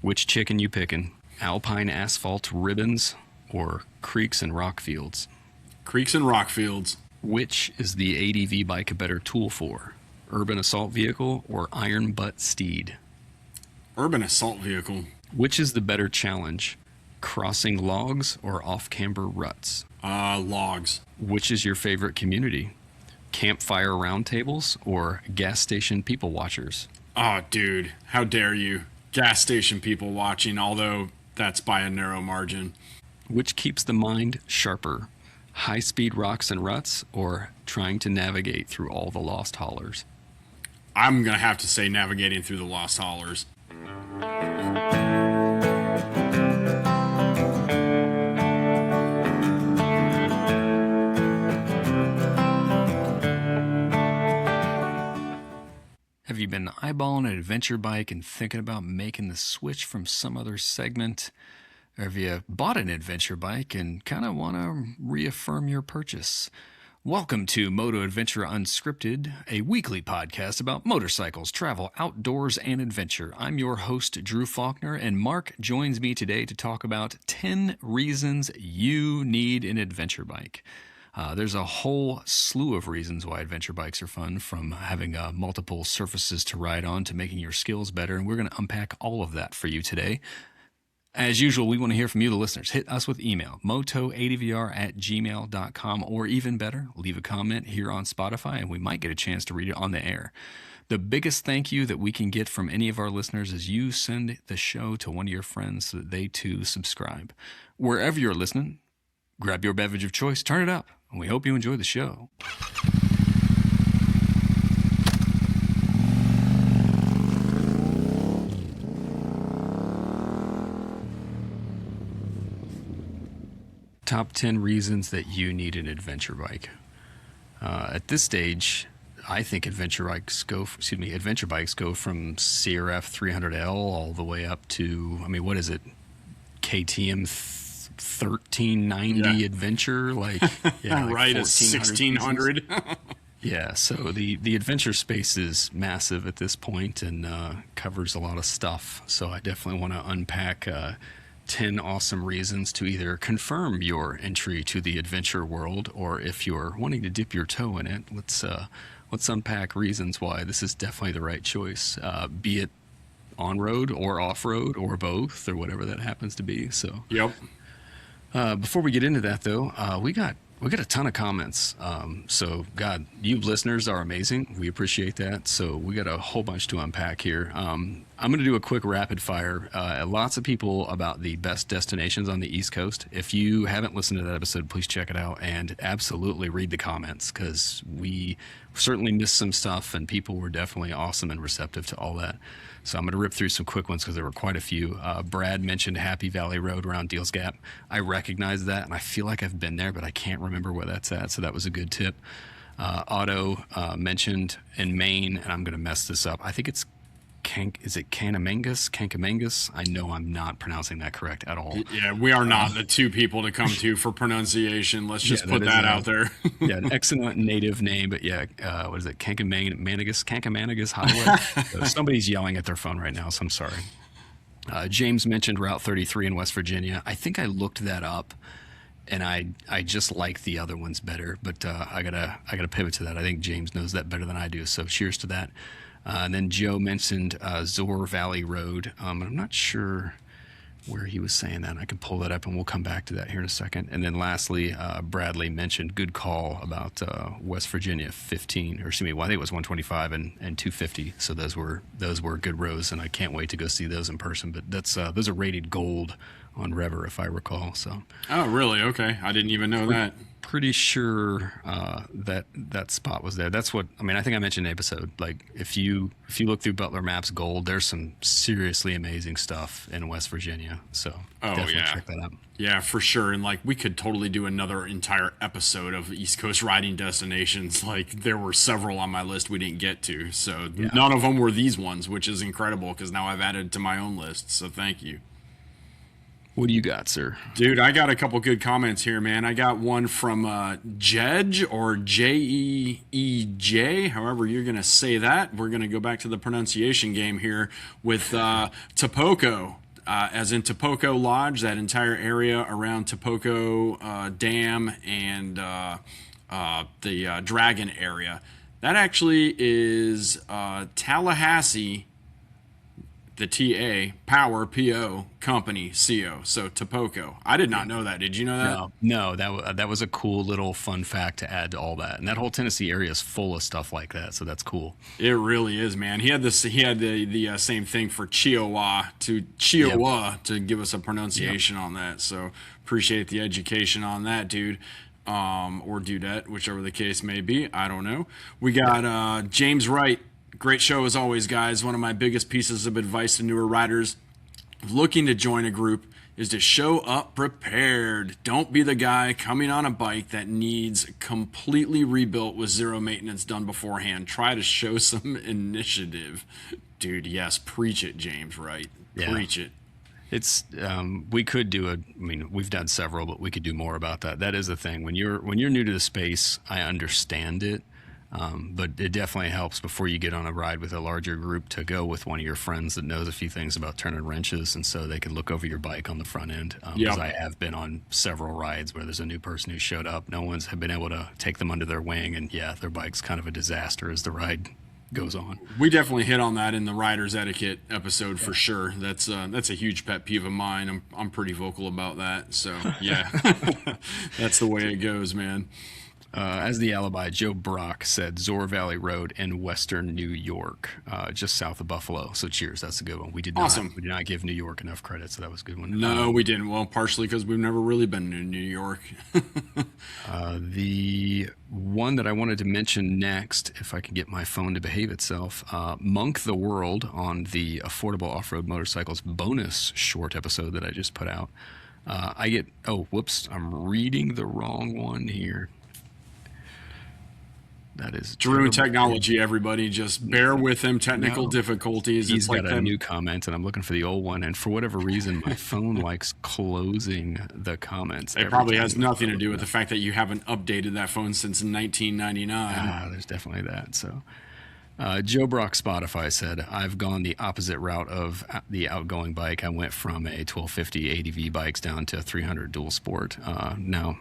Which chicken you picking? Alpine asphalt ribbons or creeks and rock fields? Creeks and rock fields. Which is the ADV bike a better tool for? Urban assault vehicle or iron butt steed? Urban assault vehicle. Which is the better challenge? Crossing logs or off-camber ruts? Logs. Which is your favorite community? Campfire roundtables or gas station people watchers? Oh, dude, how dare you? Gas station people watching, although that's by a narrow margin. Which keeps the mind sharper? High-speed rocks and ruts or trying to navigate through all the lost hollers? I'm going to have to say navigating through the lost hollers. Have you been eyeballing an adventure bike and thinking about making the switch from some other segment? Or have you bought an adventure bike and kind of want to reaffirm your purchase? Welcome to Moto Adventure Unscripted, a weekly podcast about motorcycles, travel, outdoors, and adventure. I'm your host, Drew Faulkner, and Mark joins me today to talk about 10 reasons you need an adventure bike. There's a whole slew of reasons why adventure bikes are fun, from having multiple surfaces to ride on to making your skills better, and we're going to unpack all of that for you today. As usual, we want to hear from you, the listeners. Hit us with email, motoadvr@gmail.com, or even better, leave a comment here on Spotify, and we might get a chance to read it on the air. The biggest thank you that we can get from any of our listeners is you send the show to one of your friends so that they too subscribe. Wherever you're listening, grab your beverage of choice, turn it up, and we hope you enjoy the show. Top 10 reasons that you need an adventure bike. At this stage, I think adventure bikes go from CRF 300L all the way up to, what is it? KTM 1390 Adventure, like right, a 1600. Yeah, so the adventure space is massive at this point and covers a lot of stuff. So I definitely want to unpack 10 awesome reasons to either confirm your entry to the adventure world, or if you're wanting to dip your toe in it, let's unpack reasons why this is definitely the right choice, be it on-road or off-road or both or whatever that happens to be. So Yep. Before we get into that, though, we got a ton of comments. So, God, you listeners are amazing. We appreciate that. So we got a whole bunch to unpack here. I'm going to do a quick rapid fire. Lots of people about the best destinations on the East Coast. If you haven't listened to that episode, please check it out and absolutely read the comments, because we certainly missed some stuff and people were definitely awesome and receptive to all that. So I'm going to rip through some quick ones because there were quite a few. Brad mentioned Happy Valley Road around Deals Gap. I recognize that, and I feel like I've been there, but I can't remember where that's at, so that was a good tip. Otto mentioned in Maine, and I'm going to mess this up. I think it's Kankamangas? I know I'm not pronouncing that correct at all. Yeah, we are not the two people to come to for pronunciation. Let's just put that out there. Yeah, an excellent native name, but yeah, what is it? Kankamanagas Highway? Somebody's yelling at their phone right now, so I'm sorry. James mentioned Route 33 in West Virginia. I think I looked that up, and I just like the other ones better, but I gotta pivot to that. I think James knows that better than I do, so cheers to that. And then Joe mentioned Zor Valley Road. I'm not sure where he was saying that. I can pull that up, and we'll come back to that here in a second. And then lastly, Bradley mentioned good call about West Virginia 15, or excuse me, well, I think it was 125 and 250. So those were good rows, and I can't wait to go see those in person. But that's those are rated gold on Rever, if I recall. So. Oh, really? Okay, I didn't even know that. Pretty sure that spot was there. That's what I think I mentioned in the episode. Like if you look through Butler Maps Gold, there's some seriously amazing stuff in West Virginia. So definitely check that out. Yeah, for sure. And like we could totally do another entire episode of East Coast riding destinations. Like there were several on my list we didn't get to. So none of them were these ones, which is incredible because now I've added to my own list. So thank you. What do you got, sir? Dude, I got a couple good comments here, man. I got one from Jedge, or Jeej, however you're going to say that. We're going to go back to the pronunciation game here with Tapoco. as in Topoco Lodge, that entire area around Topoco Dam and the Dragon area. That actually is Tallahassee, the TA, Power, PO, Company, CO. So Topoco. I did not know that. Did you know that? No, that was a cool little fun fact to add to all that. And that whole Tennessee area is full of stuff like that, so that's cool. It really is, man. He had the same thing for Chihuahua to give us a pronunciation on that. So appreciate the education on that, dude. Or dudette, whichever the case may be. I don't know. We got James Wright. Great show as always, guys. One of my biggest pieces of advice to newer riders looking to join a group is to show up prepared. Don't be the guy coming on a bike that needs completely rebuilt with zero maintenance done beforehand. Try to show some initiative. Dude, yes, preach it, James, right? Yeah. Preach it. It's we could do we've done several, but we could do more about that. That is the thing. When you're new to the space, I understand it. But it definitely helps before you get on a ride with a larger group to go with one of your friends that knows a few things about turning wrenches, and so they can look over your bike on the front end. Because I have been on several rides where there's a new person who showed up. No one's been able to take them under their wing, and their bike's kind of a disaster as the ride goes on. We definitely hit on that in the rider's etiquette episode for sure. That's a huge pet peeve of mine. I'm pretty vocal about that. So yeah, that's the way it goes, man. As the alibi, Joe Brock said Zor Valley Road in western New York, just south of Buffalo. So cheers, that's a good one. We did not give New York enough credit, so that was a good one. No, we didn't. Well, partially because we've never really been to New York. The one that I wanted to mention next, if I could get my phone to behave itself, Monk the World on the Affordable Off-Road Motorcycles bonus short episode that I just put out. I'm reading the wrong one here. That is Drew Technology, everybody. Just bear with him. Technical difficulties. He's got a new comment, and I'm looking for the old one. And for whatever reason, my phone likes closing the comments. It probably has nothing to do with the fact that you haven't updated that phone since 1999. There's definitely that. So, Joe Brock Spotify said, I've gone the opposite route of the outgoing bike. I went from a 1250 ADV bikes down to 300 dual sport. Now,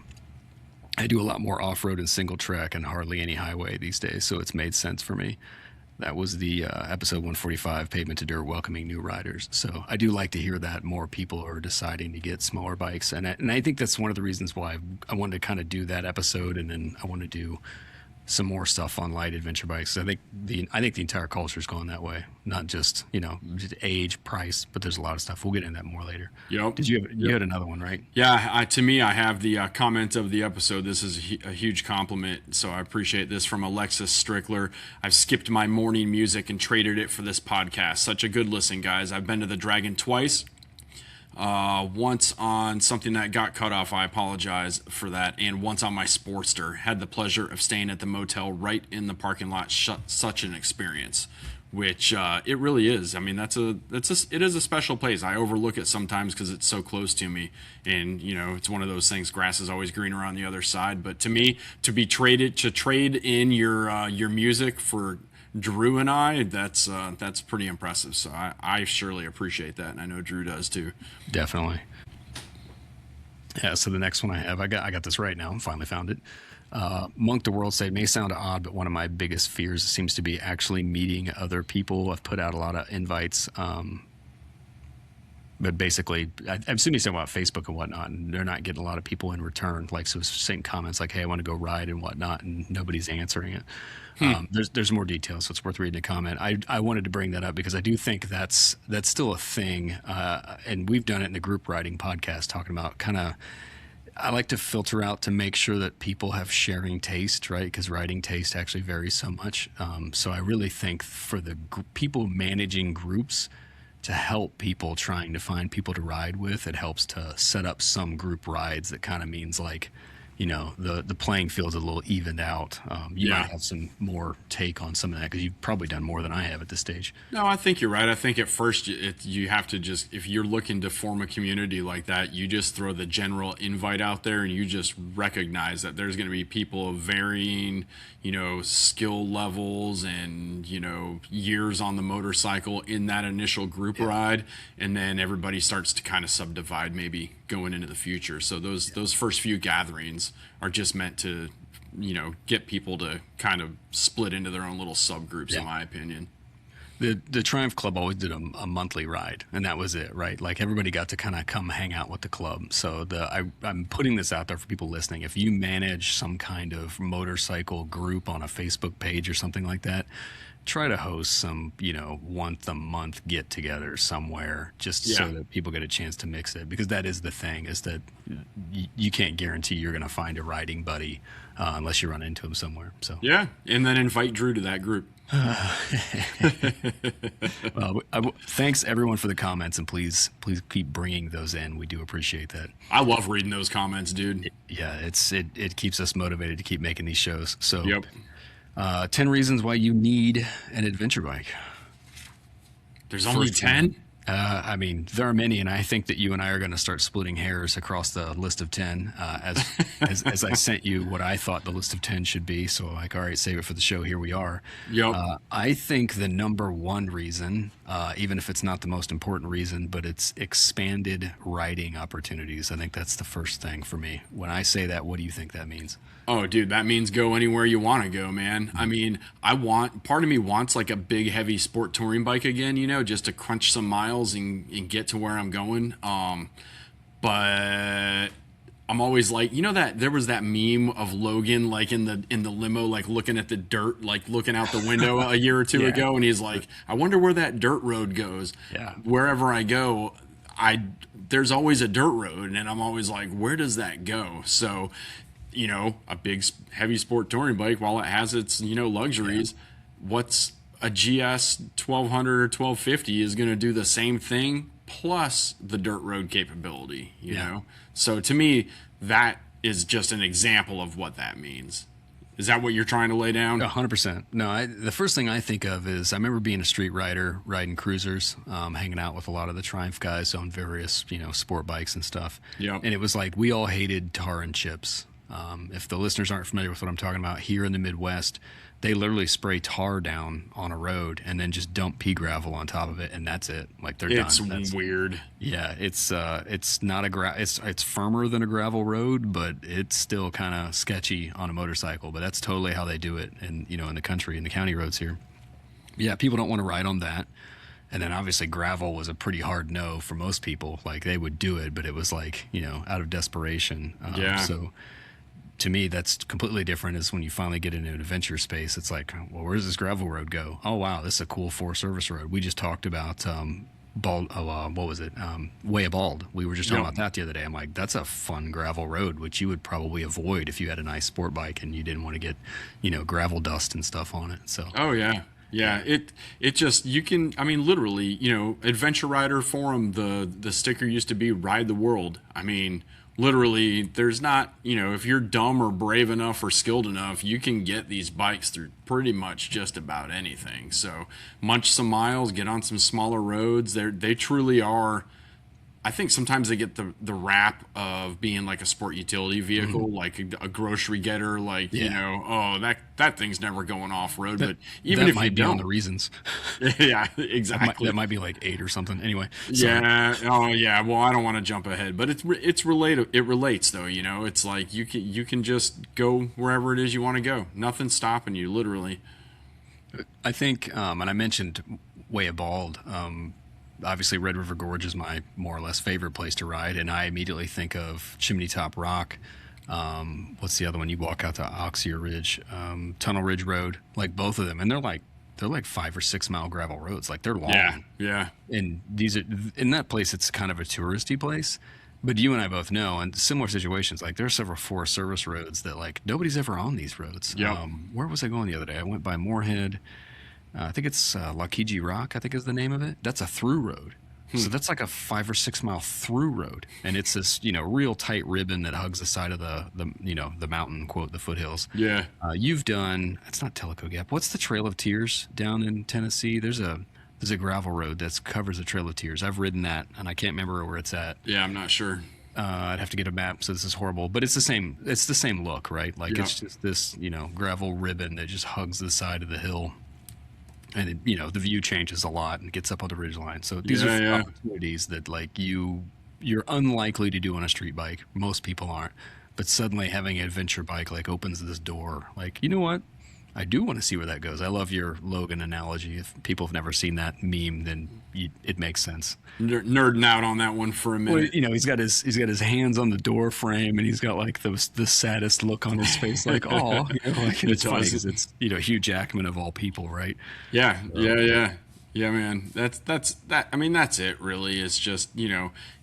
I do a lot more off-road and single track and hardly any highway these days, so it's made sense for me. That was the episode 145, Pavement to Dirt, welcoming new riders. So I do like to hear that more people are deciding to get smaller bikes, and I think that's one of the reasons why I wanted to kind of do that episode, and then I want to do some more stuff on light adventure bikes. I think the entire culture's gone that way, not just age, price, but there's a lot of stuff. We'll get into that more later. Yep. You had another one, right? Yeah. To me, I have the comment of the episode. This is a huge compliment, so I appreciate this from Alexis Strickler. I've skipped my morning music and traded it for this podcast. Such a good listen, guys. I've been to the Dragon twice. Once on something that got cut off, I apologize for that, and once on my Sportster. Had the pleasure of staying at the motel right in the parking lot. Such an experience, which it really is. I mean, it is a special place. I overlook it sometimes because it's so close to me, and it's one of those things. Grass is always greener on the other side. But to me, to trade in your music for Drew and I, that's pretty impressive. So I surely appreciate that, and I know Drew does too. Definitely. Yeah. So the next one I got this right now. Finally found it. Monk the World said, may sound odd, but one of my biggest fears seems to be actually meeting other people. I've put out a lot of invites, but basically, I'm assuming he's talking about Facebook and whatnot, and they're not getting a lot of people in return. Like, so saying comments like, hey, I want to go ride and whatnot, and nobody's answering it. There's more details, so it's worth reading a comment. I wanted to bring that up because I do think that's still a thing, and we've done it in the group riding podcast, talking about I like to filter out to make sure that people have sharing taste, right? Because riding taste actually varies so much. So I really think for the people managing groups, to help people trying to find people to ride with, it helps to set up some group rides. That kind of means like, the playing field's a little evened out. You Yeah. might have some more take on some of that because you've probably done more than I have at this stage. No, I think you're right. I think at first you have to just, if you're looking to form a community like that, you just throw the general invite out there and you just recognize that there's going to be people of varying, skill levels and, years on the motorcycle in that initial group ride. And then everybody starts to kind of subdivide maybe going into the future. So those first few gatherings are just meant to, get people to kind of split into their own little subgroups, in my opinion. The Triumph Club always did a monthly ride, and that was it, right? Like everybody got to kind of come hang out with the club. So I'm putting this out there for people listening. If you manage some kind of motorcycle group on a Facebook page or something like that, try to host some, once a month get together somewhere just so that people get a chance to mix it. Because that is the thing, is that you can't guarantee you're going to find a riding buddy unless you run into him somewhere. So yeah, and then invite Drew to that group. Well, thanks everyone for the comments, and please keep bringing those in. We do appreciate that. I love reading those comments, dude. It keeps us motivated to keep making these shows. So, Yep. 10 reasons why you need an adventure bike. There's only 10? I mean, there are many, and I think that you and I are going to start splitting hairs across the list of 10 as I sent you what I thought the list of 10 should be. So, like, all right, save it for the show. Here we are. Yep. I think the number one reason, even if it's not the most important reason, but it's expanded riding opportunities. I think that's the first thing for me. When I say that, what do you think that means? Oh, dude, that means go anywhere you want to go, man. I mean, part of me wants like a big, heavy sport touring bike again, just to crunch some miles and get to where I'm going. But I'm always like, that there was that meme of Logan, like in the limo, like looking at the dirt, like looking out the window a year or two ago. And he's like, I wonder where that dirt road goes. Yeah. Wherever I go, there's always a dirt road. And I'm always like, where does that go? So, a big heavy sport touring bike, while it has its, luxuries, what's a GS 1200 or 1250 is going to do the same thing plus the dirt road capability, you know? So to me, that is just an example of what that means. Is that what you're trying to lay down? 100%. No, the first thing I think of is I remember being a street rider, riding cruisers, hanging out with a lot of the Triumph guys on various, sport bikes and stuff. Yep. And it was like we all hated tar and chips. If the listeners aren't familiar with what I'm talking about, here in the Midwest, they literally spray tar down on a road and then just dump pea gravel on top of it, and that's it. Like they're done. It's weird. Yeah, it's not it's firmer than a gravel road, but it's still kind of sketchy on a motorcycle. But that's totally how they do it, in in the country, in the county roads here. Yeah, people don't want to ride on that. And then obviously gravel was a pretty hard no for most people. Like they would do it, but it was like out of desperation. So to me, that's completely different is when you finally get into an adventure space. It's like, well, where does this gravel road go? Oh, wow, this is a cool service road. We just talked about what was it? Way of Bald. We were just talking about that the other day. I'm like, that's a fun gravel road, which you would probably avoid if you had a nice sport bike and you didn't want to get, gravel dust and stuff on it. So. Oh, yeah. Yeah, it just, you can, I mean, literally, Adventure Rider Forum, the sticker used to be Ride the World. I mean, literally, there's not, if you're dumb or brave enough or skilled enough, you can get these bikes through pretty much just about anything. So munch some miles, get on some smaller roads. They truly are. I think sometimes they get the rap of being like a sport utility vehicle, like a grocery getter, like, that thing's never going off road. But even if you don't, on the reasons. Yeah, exactly. That might be like 8 or something. Anyway. Yeah. Oh yeah. Well, I don't want to jump ahead, but it's related. It relates though. It's like you can just go wherever it is you want to go. Nothing's stopping you, literally. I think, and I mentioned Way of Bald. Obviously, Red River Gorge is my more or less favorite place to ride, and I immediately think of Chimney Top Rock. What's the other one? You walk out to Oxear Ridge, Tunnel Ridge Road, like both of them, and they're like 5 or 6 mile gravel roads, like they're long. Yeah. And these are in that place. It's kind of a touristy place, but you and I both know, in similar situations, like there are several Forest Service roads that like nobody's ever on these roads. Yeah. Where was I going the other day? I went by Moorhead. I think it's Laukiji Rock, I think is the name of it. That's a through road. So that's like a 5 or 6 mile through road, and it's this real tight ribbon that hugs the side of the mountain, quote, the foothills. Yeah. You've done, it's not Tellico Gap. What's the Trail of Tears down in Tennessee? There's a gravel road that covers the Trail of Tears. I've ridden that, and I can't remember where it's at. Yeah, I'm not sure. I'd have to get a map, so this is horrible. But it's the same. It's the same look, right? Like it's just this gravel ribbon that just hugs the side of the hill, and the view changes a lot and gets up on the ridgeline. So these are opportunities that like you're unlikely to do on a street bike. Most people aren't. But suddenly having an adventure bike like opens this door. Like, you know what? I do want to see where that goes. I love your Logan analogy. If people have never seen that meme, then it makes sense. Nerding out on that one for a minute. Well, he's got his hands on the door frame, and he's got like the saddest look on his face, like like it's funny because it's Hugh Jackman of all people, right? Yeah, man. That's that. I mean, that's it. Really, it's just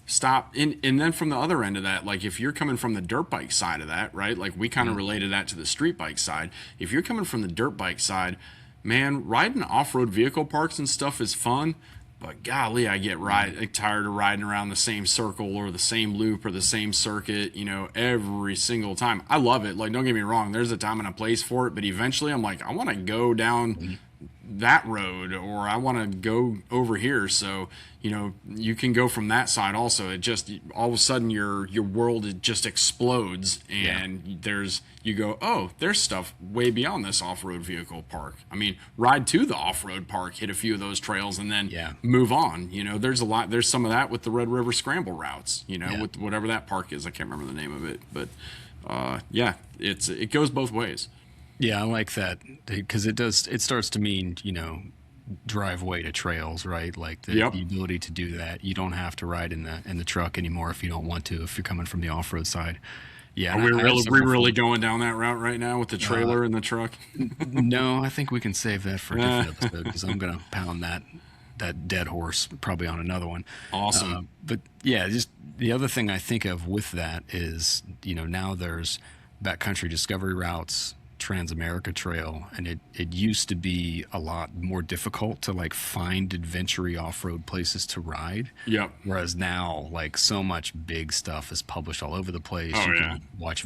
stop. And then from the other end of that, like if you're coming from the dirt bike side of that, right? Like we kind of related that to the street bike side. If you're coming from the dirt bike side, man, riding off-road vehicle parks and stuff is fun. But golly, I get tired of riding around the same circle or the same loop or the same circuit, every single time. I love it. Like, don't get me wrong. There's a time and a place for it. But eventually I'm like, I want to go down that road, or I want to go over here. So, you can go from that side also. It just, all of a sudden your world, it just explodes, and you go, oh, there's stuff way beyond this off-road vehicle park. I mean, ride to the off-road park, hit a few of those trails, and then move on. There's some of that with the Red River Scramble routes, with whatever that park is. I can't remember the name of it, but it goes both ways. Yeah, I like that because it starts to mean, driveway to trails, right? Like the ability to do that. You don't have to ride in the truck anymore if you don't want to, if you're coming from the off-road side. Yeah. Are we really going down that route right now with the trailer and the truck? No, I think we can save that for a different episode because I'm going to pound that dead horse probably on another one. Awesome. But yeah, just the other thing I think of with that is, now there's backcountry discovery routes, Trans-America Trail, and it used to be a lot more difficult to like find adventure-y off-road places to ride. Yep. Whereas now, like so much big stuff is published all over the place. Oh, you can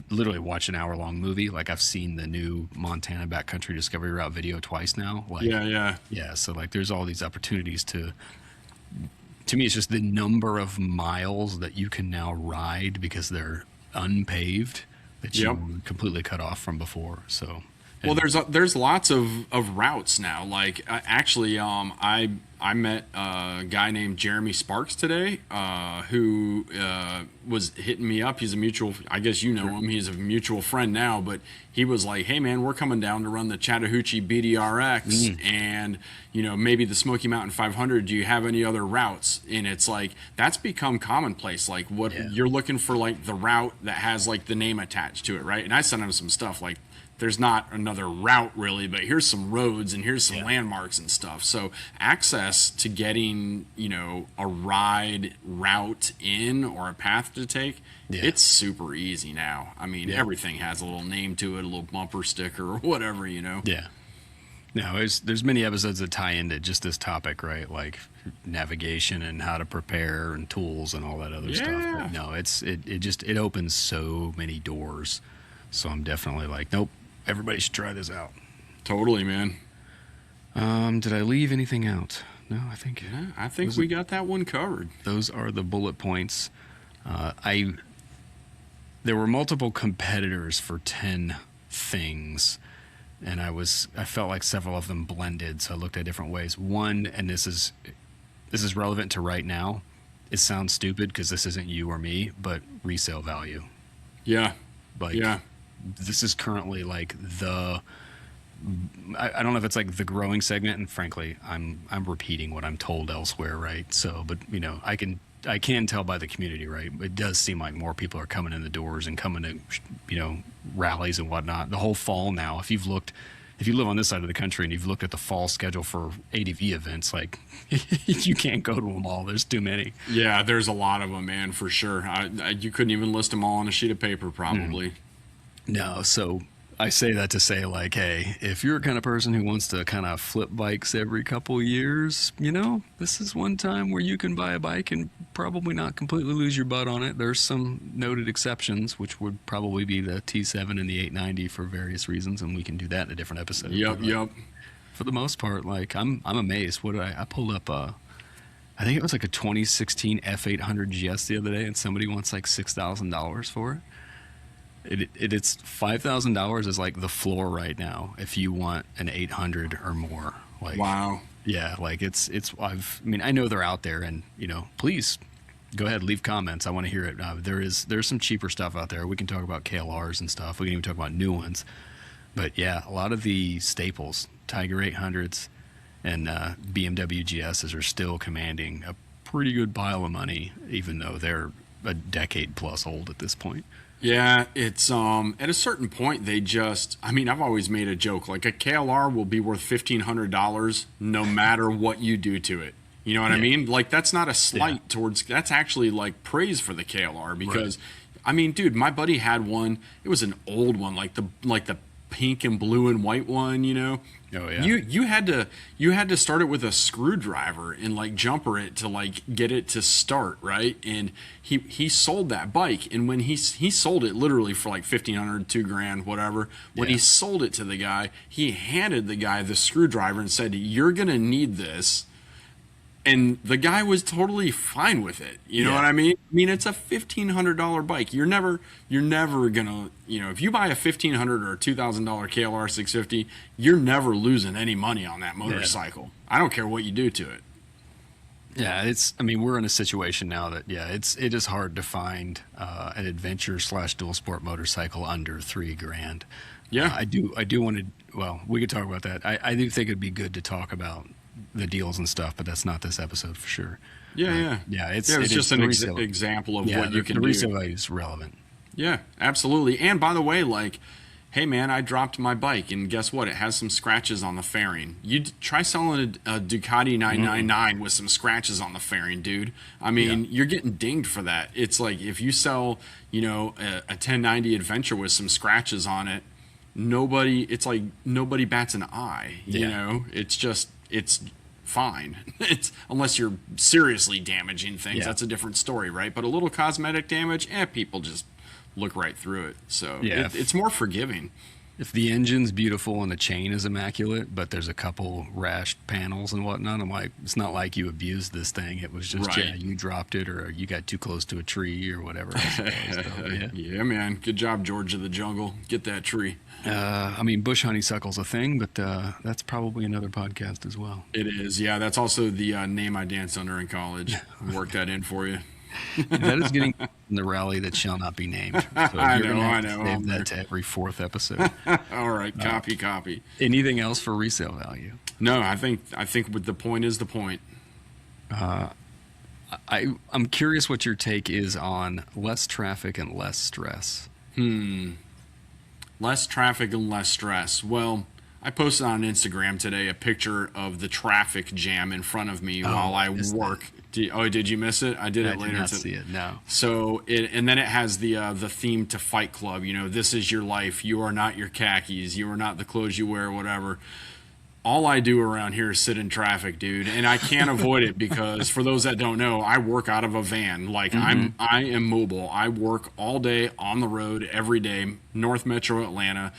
literally watch an hour-long movie. Like I've seen the new Montana Backcountry Discovery Route video twice now. Like, yeah. So like, there's all these opportunities to me, it's just the number of miles that you can now ride because they're unpaved that you were completely cut off from before. So, well, there's lots of routes now. Like actually, I met a guy named Jeremy Sparks today, who was hitting me up. He's a mutual, I guess you know him. He's a mutual friend now, but he was like, "Hey man, we're coming down to run the Chattahoochee BDRX and maybe the Smoky Mountain 500. Do you have any other routes?" And it's like that's become commonplace. Like you're looking for, like the route that has like the name attached to it, right? And I sent him some stuff like, there's not another route really, but here's some roads and here's some landmarks and stuff. So access to getting, a ride route in or a path to take, it's super easy now. I mean, everything has a little name to it, a little bumper sticker or whatever, Yeah. No, there's many episodes that tie into just this topic, right? Like navigation and how to prepare and tools and all that other stuff. But no, it opens so many doors. So I'm definitely like, nope. Everybody should try this out. Totally, man. Did I leave anything out? No, I think. Yeah, I think we got that one covered. Those are the bullet points. There were multiple competitors for 10 things, and I felt like several of them blended, so I looked at different ways. One, and this is relevant to right now. It sounds stupid because this isn't you or me, but resale value. Yeah. This is currently like I don't know if it's like the growing segment, and frankly, I'm repeating what I'm told elsewhere, right? So, but I can tell by the community, right? It does seem like more people are coming in the doors and coming to rallies and whatnot. The whole fall now, if you live on this side of the country and you've looked at the fall schedule for ADV events, like you can't go to them all. There's too many. Yeah, there's a lot of them, man, for sure. You couldn't even list them all on a sheet of paper, probably. No, so I say that to say, like, hey, if you're a kind of person who wants to kind of flip bikes every couple years, this is one time where you can buy a bike and probably not completely lose your butt on it. There's some noted exceptions, which would probably be the T7 and the 890 for various reasons, and we can do that in a different episode. Yep, But, yep. for the most part, like, I'm amazed. What did I pulled up I think it was like a 2016 F800 GS the other day, and somebody wants like $6,000 for it. It's $5,000 is like the floor right now if you want an 800 or more. Like, Wow. yeah, like I know they're out there, and please go ahead, leave comments. I want to hear it. There's some cheaper stuff out there. We can talk about KLRs and stuff. We can even talk about new ones. But yeah, a lot of the staples, Tiger 800s and BMW GSs, are still commanding a pretty good pile of money, even though they're a decade plus old at this point. Yeah, it's at a certain point I've always made a joke, like a KLR will be worth $1,500 no matter what you do to it. You know what I mean? Like, that's not a slight towards, that's actually like praise for the KLR, because dude, my buddy had one. It was an old one, like the pink and blue and white one, Oh yeah. You had to start it with a screwdriver and like jumper it to like get it to start, right? And he sold that bike, and when he sold it literally for like $1,500, $2,000, whatever. When he sold it to the guy, he handed the guy the screwdriver and said, "You're gonna need this." And the guy was totally fine with it. You know what I mean? I mean, it's a $1,500 bike. You're never gonna, if you buy a $1,500 or $2,000 KLR 650, you're never losing any money on that motorcycle. I don't care what you do to it. Yeah, we're in a situation now that it is hard to find an adventure / dual sport motorcycle under $3,000. Yeah, I do want to. Well, we could talk about that. I do think it'd be good to talk about the deals and stuff, but that's not this episode for sure. Yeah. It's just an example of what you can do. The resale value is relevant. Yeah, absolutely. And by the way, like, hey man, I dropped my bike, and guess what? It has some scratches on the fairing. You try selling a Ducati 999 with some scratches on the fairing, dude. I mean, you're getting dinged for that. It's like if you sell, a 1090 Adventure with some scratches on it, nobody bats an eye. It's fine. It's unless you're seriously damaging things, that's a different story, right? But a little cosmetic damage, people just look right through it. So it's more forgiving. If the engine's beautiful and the chain is immaculate, but there's a couple rashed panels and whatnot, I'm like, it's not like you abused this thing. It was just, you dropped it, or you got too close to a tree or whatever. Yeah, man. Good job, George of the Jungle. Get that tree. Bush honeysuckle's a thing, but that's probably another podcast as well. It is. Yeah, that's also the name I danced under in college. Work that in for you. That is getting in the rally that shall not be named. So I know. Save that to every fourth episode. All right, copy. Anything else for resale value? No, I think what the point is the point. I'm curious what your take is on less traffic and less stress. Less traffic and less stress. Well, I posted on Instagram today a picture of the traffic jam in front of me while I work. Did you miss it? I did it later. I did not see it, no. So, and then it has the theme to Fight Club. This is your life. You are not your khakis. You are not the clothes you wear, whatever. All I do around here is sit in traffic, dude, and I can't avoid it because for those that don't know, I work out of a van. Like I am mobile. I work all day on the road every day. North Metro Atlanta.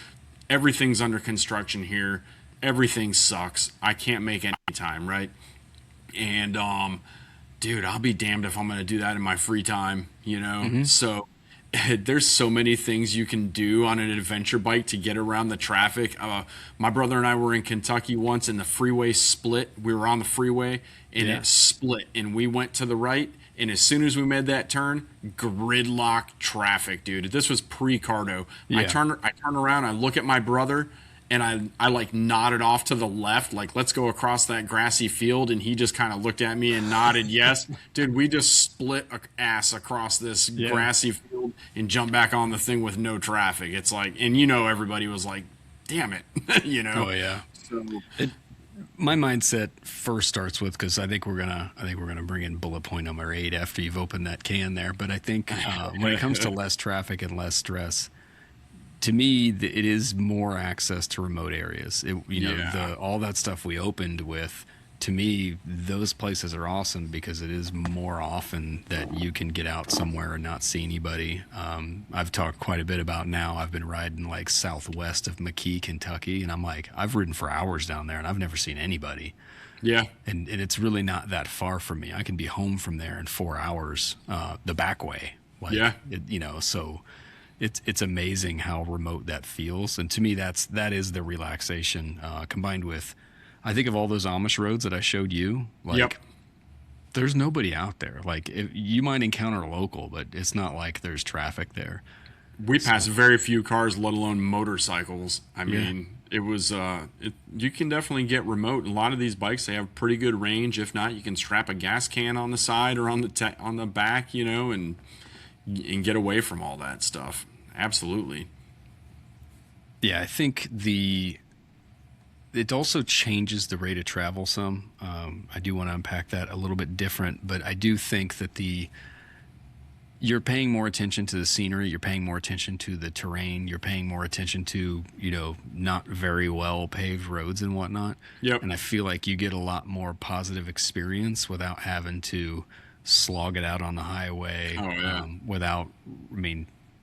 Everything's under construction here. Everything sucks. I can't make any time, right? And dude, I'll be damned if I'm going to do that in my free time, So there's so many things you can do on an adventure bike to get around the traffic. My brother and I were in Kentucky once, and the freeway split. We were on the freeway, and it split, and we went to the right. And as soon as we made that turn, gridlock traffic, dude. This was pre-Cardo. Yeah. I turn around, I look at my brother, and I like nodded off to the left, like, let's go across that grassy field. And he just kind of looked at me and nodded yes. Dude, we just split ass across this grassy field and jumped back on the thing with no traffic. It's like, and everybody was like, damn it, Oh, yeah. So my mindset first starts with, because I think we're gonna bring in bullet point number 8 after you've opened that can there. But I think when it comes to less traffic and less stress, to me, it is more access to remote areas. Yeah. All that stuff we opened with, to me, those places are awesome because it is more often that you can get out somewhere and not see anybody. I've talked quite a bit about now. I've been riding like southwest of McKee, Kentucky, and I'm like, I've ridden for hours down there and I've never seen anybody. Yeah. And it's really not that far from me. I can be home from there in 4 hours, the back way. Like, Yeah. So it's amazing how remote that feels. And to me, that is the relaxation combined with, I think of all those Amish roads that I showed you. Like, Yep. there's nobody out there. Like, you might encounter a local, but it's not like there's traffic there. We passed very few cars, let alone motorcycles. I mean, it was you can definitely get remote. A lot of these bikes, they have pretty good range. If not, you can strap a gas can on the side or on the back, and get away from all that stuff. Absolutely. Yeah, I think it also changes the rate of travel some. I do want to unpack that a little bit different, but I do think that you're paying more attention to the scenery, you're paying more attention to the terrain, you're paying more attention to, not very well paved roads and whatnot. Yep. And I feel like you get a lot more positive experience without having to slog it out on the highway. Oh, yeah.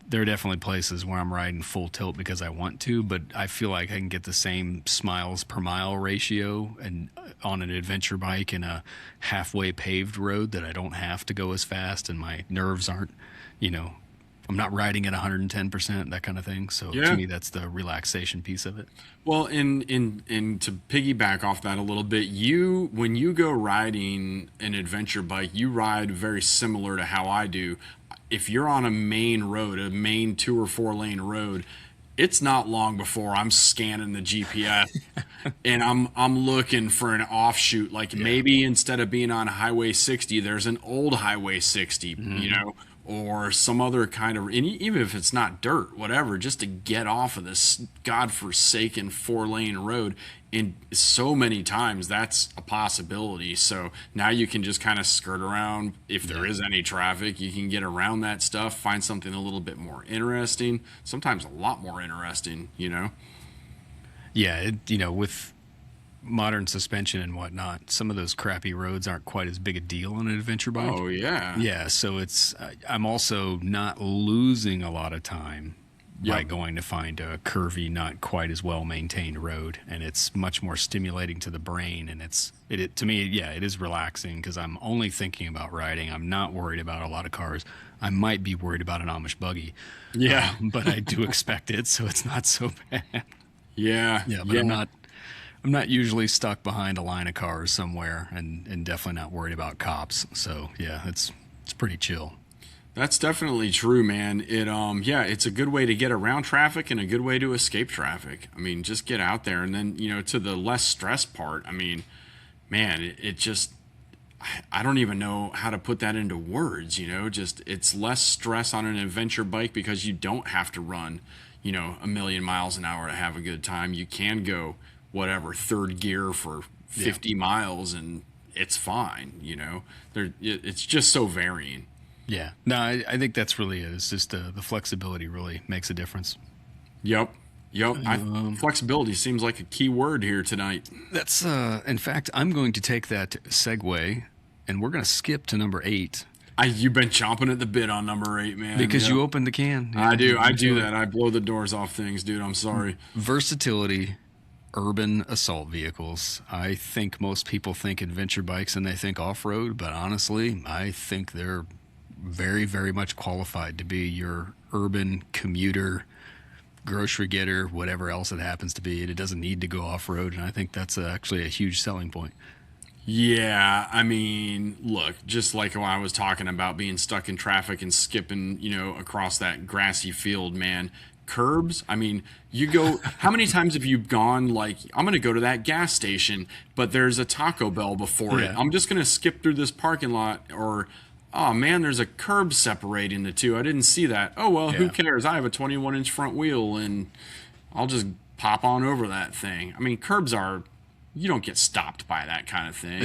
There are definitely places where I'm riding full tilt because I want to, but I feel like I can get the same miles per mile ratio and on an adventure bike in a halfway paved road that I don't have to go as fast and my nerves aren't, I'm not riding at 110%, that kind of thing. So Yeah. to me, that's the relaxation piece of it. Well, and to piggyback off that a little bit, when you go riding an adventure bike, you ride very similar to how I do. If you're on a main road, a main 2 or 4 lane road, it's not long before I'm scanning the GPS and I'm looking for an offshoot. Like maybe instead of being on Highway 60, there's an old Highway 60, or some other kind of, and even if it's not dirt, whatever, just to get off of this godforsaken 4 lane road. And so many times that's a possibility. So now you can just kind of skirt around. If there is any traffic, you can get around that stuff, find something a little bit more interesting, sometimes a lot more interesting. Yeah, with modern suspension and whatnot, some of those crappy roads aren't quite as big a deal on an adventure bike. Oh, yeah. Yeah, so I'm also not losing a lot of time by going to find a curvy, not quite as well maintained road, and it's much more stimulating to the brain. And to me, it is relaxing because I'm only thinking about riding. I'm not worried about a lot of cars. I might be worried about an Amish buggy, but I do expect it, so it's not so bad. But I'm not usually stuck behind a line of cars somewhere, and definitely not worried about cops. So it's pretty chill. That's definitely true, man. It's a good way to get around traffic and a good way to escape traffic. I mean, just get out there, and then, to the less stress part, I mean, man, it just, I don't even know how to put that into words, just it's less stress on an adventure bike because you don't have to run, 1,000,000 miles an hour to have a good time. You can go whatever, third gear for 50 miles and it's fine, it's just so varying. Yeah. No, I think that's really it. It's just the flexibility really makes a difference. Yep. Flexibility seems like a key word here tonight. That's, in fact, I'm going to take that segue and we're going to skip to number 8. You've been chomping at the bit on number 8, man. Because you opened the can. I do that. I blow the doors off things, dude. I'm sorry. Versatility, urban assault vehicles. I think most people think adventure bikes and they think off-road, but honestly, I think they're very, very much qualified to be your urban commuter, grocery getter, whatever else it happens to be. It doesn't need to go off-road, and I think that's actually a huge selling point. Yeah, I mean, look, just like when I was talking about being stuck in traffic and skipping, across that grassy field, man. Curbs, I mean, you go, how many times have you gone, like, I'm going to go to that gas station, but there's a Taco Bell before it. I'm just going to skip through this parking lot, or oh man, there's a curb separating the two. I didn't see that. Oh well, who cares? I have a 21-inch front wheel and I'll just pop on over that thing. I mean, curbs you don't get stopped by that kind of thing,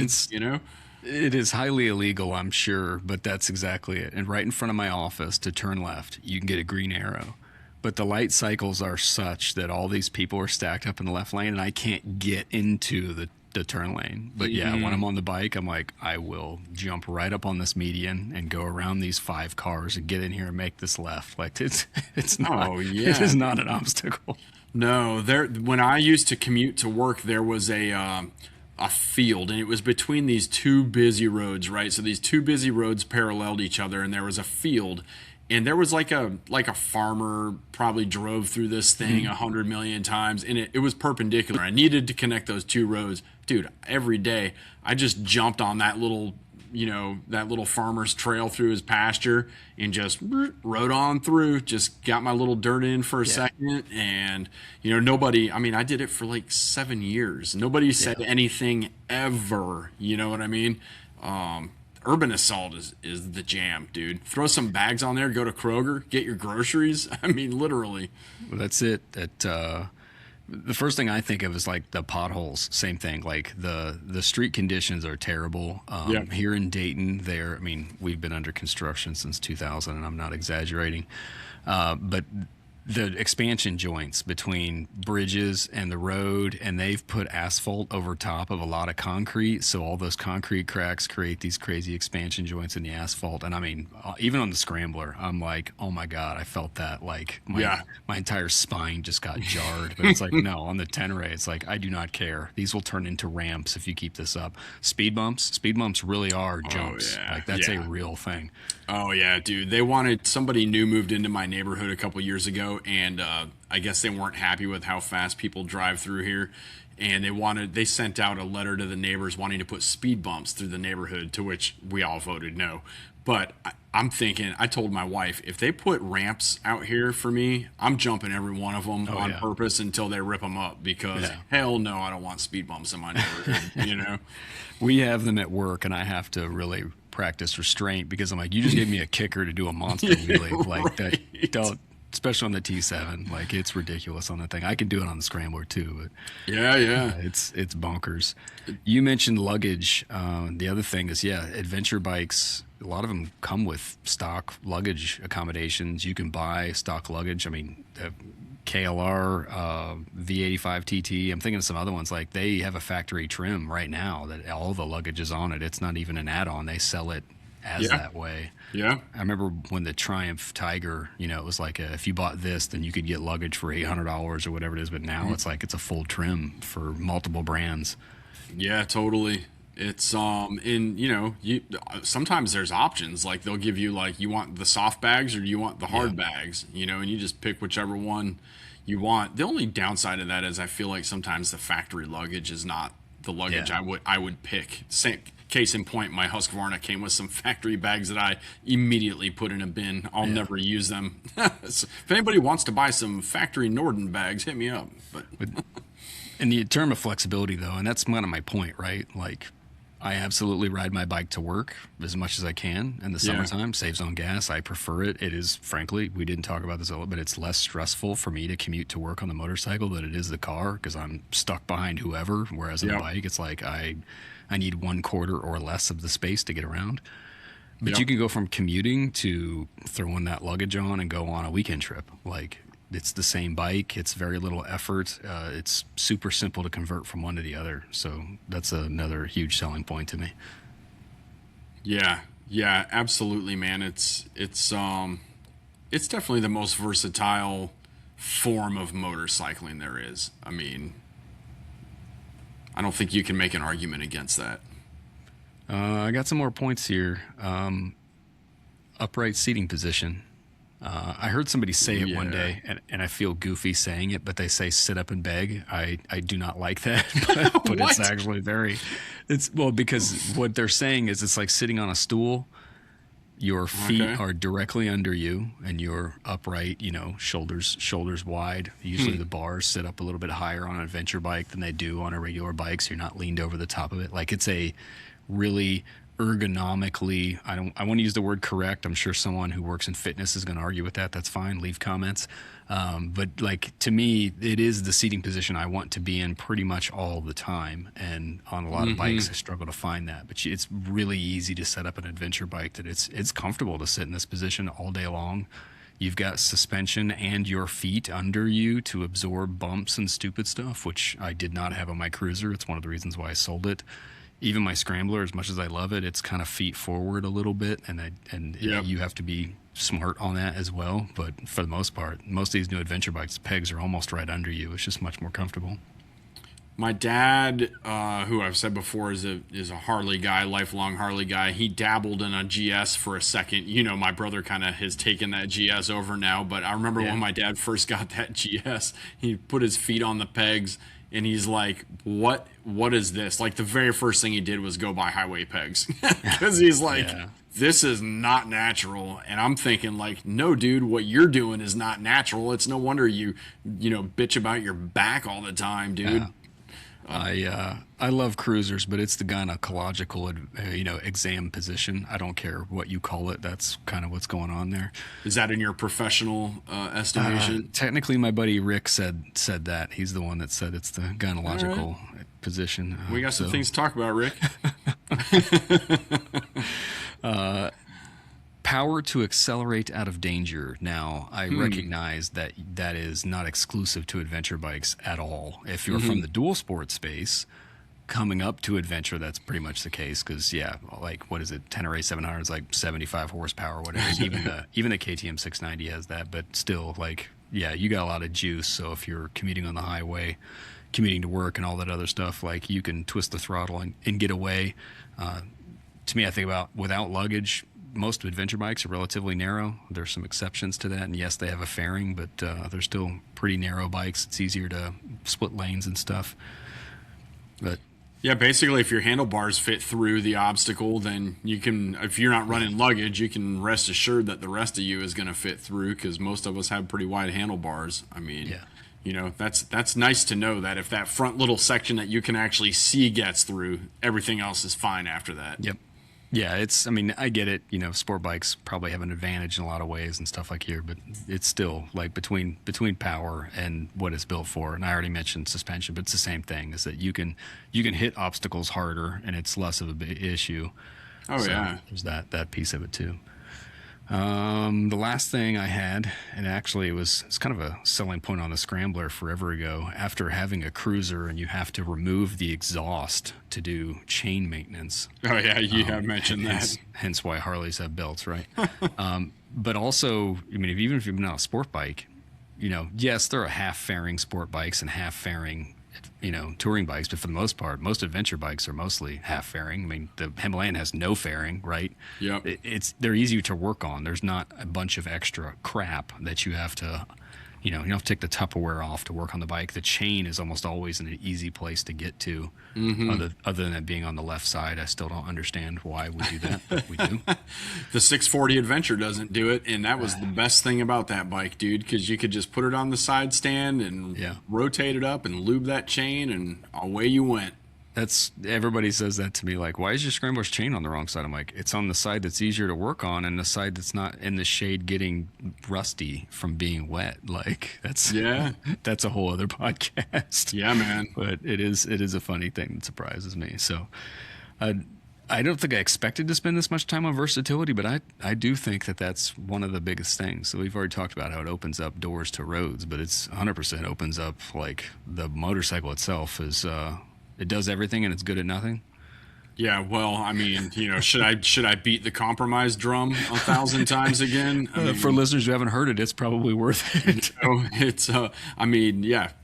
It is highly illegal, I'm sure, but that's exactly it. And right in front of my office, to turn left, you can get a green arrow. But the light cycles are such that all these people are stacked up in the left lane, and I can't get into the turn lane. But yeah, when I'm on the bike, I'm like, I will jump right up on this median and go around these 5 cars and get in here and make this left. Like it's not, Oh it is yeah. not an obstacle. No, there. When I used to commute to work, there was a field, and it was between these two busy roads, right? So these two busy roads paralleled each other, and there was a field, and there was like a farmer probably drove through this thing 100 million times, and it was perpendicular. I needed to connect those two roads, dude. Every day, I just jumped on that little that little farmer's trail through his pasture and just rode on through, just got my little dirt in for a Yeah. second. And, nobody, I mean, I did it for like 7 years. Nobody said Yeah. anything ever. You know what I mean? Urban assault is the jam, dude. Throw some bags on there, go to Kroger, get your groceries. I mean, literally. Well, that's it. The first thing I think of is like the potholes. Same thing. Like the street conditions are terrible. Yeah. Here in Dayton, I mean, we've been under construction since 2000, and I'm not exaggerating. But the expansion joints between bridges and the road, and they've put asphalt over top of a lot of concrete, so all those concrete cracks create these crazy expansion joints in the asphalt. And I mean, even on the scrambler, I'm like, oh my god, I felt that. Like Yeah. my entire spine just got jarred. But it's like, no, on the Tenere, it's like, I do not care. These will turn into ramps if you keep this up. Speed bumps really are jumps. Yeah. Like that's a Yeah. real thing. Oh yeah, dude. They wanted somebody new moved into my neighborhood a couple years ago, and I guess they weren't happy with how fast people drive through here, and they sent out a letter to the neighbors wanting to put speed bumps through the neighborhood, to which we all voted no. But I'm thinking, I told my wife, if they put ramps out here for me, I'm jumping every one of them Oh on yeah. purpose until they rip them up, because Yeah. hell no, I don't want speed bumps in my neighborhood. We have them at work, and I have to really practice restraint because I'm like, you just gave me a kicker to do a monster wheelie like that. Right. Don't, especially on the T7. Like it's ridiculous on that thing. I can do it on the scrambler too, but Yeah, yeah. it's bonkers. You mentioned luggage. The other thing is, yeah, adventure bikes. A lot of them come with stock luggage accommodations. You can buy stock luggage. I mean, KLR, V85 TT. I'm thinking of some other ones. Like they have a factory trim right now that all the luggage is on it. It's not even an add-on. They sell it as Yeah. that way. Yeah. I remember when the Triumph Tiger, it was like if you bought this, then you could get luggage for $800 or whatever it is. But now it's like it's a full trim for multiple brands. Yeah, totally. It's and you sometimes there's options, like they'll give you, like, you want the soft bags or you want the hard bags, and you just pick whichever one you want. The only downside of that is I feel like sometimes the factory luggage is not the luggage Yeah. I would pick. Same case in point, my Husqvarna came with some factory bags that I immediately put in a bin. I'll never use them. So if anybody wants to buy some factory Norden bags, hit me up. But And the term of flexibility, though, and that's kind of my point, right? Like, I absolutely ride my bike to work as much as I can in the Yeah. summertime. Saves on gas. I prefer it. It is, frankly, we didn't talk about this a little, but it's less stressful for me to commute to work on the motorcycle than it is the car because I'm stuck behind whoever. Whereas on Yeah. the bike, it's like I need 1/4 or less of the space to get around. But Yeah. you can go from commuting to throwing that luggage on and go on a weekend trip. Like it's the same bike. It's very little effort. It's super simple to convert from one to the other. So that's another huge selling point to me. Yeah, yeah, absolutely, man. It's definitely the most versatile form of motorcycling there is. I mean, I don't think you can make an argument against that. I got some more points here. Upright seating position. I heard somebody say it one Yeah. day, and I feel goofy saying it, but they say sit up and beg. I do not like that, but it's What? actually because what they're saying is it's like sitting on a stool. Your feet Okay. are directly under you, and you're upright. Shoulders wide. Usually the bars sit up a little bit higher on an adventure bike than they do on a regular bike, so you're not leaned over the top of it. Like it's a really ergonomically, I want to use the word correct. I'm sure someone who works in fitness is going to argue with that. That's fine. Leave comments. But like to me, it is the seating position I want to be in pretty much all the time. And on a lot of bikes, I struggle to find that. But it's really easy to set up an adventure bike that it's comfortable to sit in this position all day long. You've got suspension and your feet under you to absorb bumps and stupid stuff, which I did not have on my cruiser. It's one of the reasons why I sold it. Even my scrambler, as much as I love it, it's kind of feet forward a little bit, and Yep. you have to be smart on that as well. But for the most part, most of these new adventure bikes, pegs are almost right under you. It's just much more comfortable. My dad, who I've said before is a Harley guy, lifelong Harley guy. He dabbled in a GS for a second. You know, my brother kind of has taken that GS over now. But I remember when my dad first got that GS, he put his feet on the pegs, and he's like, "What is this?" Like the very first thing he did was go buy highway pegs because he's like, "This is not natural." And I'm thinking like, "No, dude, what you're doing is not natural. It's no wonder you bitch about your back all the time, dude." Yeah. I love cruisers, but it's the gynecological exam position. I don't care what you call it. That's kind of what's going on there. Is that in your professional estimation? Technically, my buddy Rick said that. He's the one that said it's the gynecological position. We got some things to talk about, Rick. Power to accelerate out of danger. Now, I recognize that that is not exclusive to adventure bikes at all. If you're from the dual sport space, coming up to adventure, that's pretty much the case. Because like what is it? Tenere 700 is like 75 horsepower, whatever. Even the KTM 690 has that, but still, like, you got a lot of juice. So if you're commuting on the highway, commuting to work, and all that other stuff, like you can twist the throttle and get away. To me, I think about without luggage. Most adventure bikes are relatively narrow. There's some exceptions to that, and yes, they have a fairing, but they're still pretty narrow bikes. It's easier to split lanes and stuff. But yeah, basically, if your handlebars fit through the obstacle, then you can. If you're not running luggage, you can rest assured that the rest of you is going to fit through because most of us have pretty wide handlebars. I mean, that's nice to know that if that front little section that you can actually see gets through, everything else is fine after that. Yep. Yeah, I get it. Sport bikes probably have an advantage in a lot of ways and stuff like here, but it's still like between power and what it's built for. And I already mentioned suspension, but it's the same thing. Is that you can hit obstacles harder and it's less of a big issue. Oh, so yeah, there's that piece of it too. The last thing I had, and actually it's kind of a selling point on the Scrambler forever ago, after having a cruiser and you have to remove the exhaust to do chain maintenance. Oh yeah, you have mentioned that. Hence why Harleys have belts, right? But also, even if you've been on a sport bike, yes, there are half fairing sport bikes and half fairing touring bikes, but for the most part, most adventure bikes are mostly half fairing. The Himalayan has no fairing, right? Yep. They're easier to work on. There's not a bunch of extra crap that you have to, you don't have to take the Tupperware off to work on the bike. The chain is almost always in an easy place to get to. Other than it being on the left side, I still don't understand why we do that, but we do. The 640 Adventure doesn't do it, and that was the best thing about that bike, dude, because you could just put it on the side stand and rotate it up and lube that chain, and away you went. Everybody says that to me, like, why is your Scrambler's chain on the wrong side? I'm like, it's on the side that's easier to work on and the side that's not in the shade getting rusty from being wet. Like, that's a whole other podcast. Yeah, man. But it is a funny thing that surprises me. So I don't think I expected to spend this much time on versatility, but I do think that that's one of the biggest things. So we've already talked about how it opens up doors to roads, but it's 100% opens up, like, the motorcycle itself is it does everything and it's good at nothing. Yeah, well, should I beat the compromise drum 1,000 times again? For listeners who haven't heard it, it's probably worth it.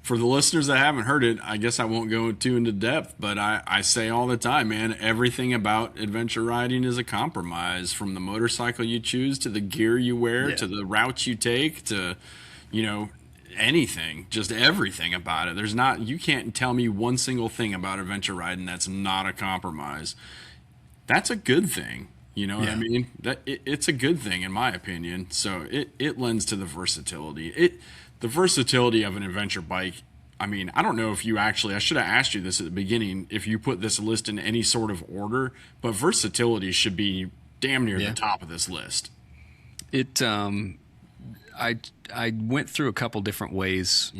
For the listeners that haven't heard it, I guess I won't go too into depth, but I say all the time, man, everything about adventure riding is a compromise, from the motorcycle you choose to the gear you wear to the route you take to, anything, just everything about it. You can't tell me one single thing about adventure riding that's not a compromise. That's a good thing. You know what I mean? It's a good thing in my opinion. So it lends to the versatility. The versatility of an adventure bike. I don't know if I should have asked you this at the beginning, if you put this list in any sort of order, but versatility should be damn near the top of this list. I I went through a couple different ways.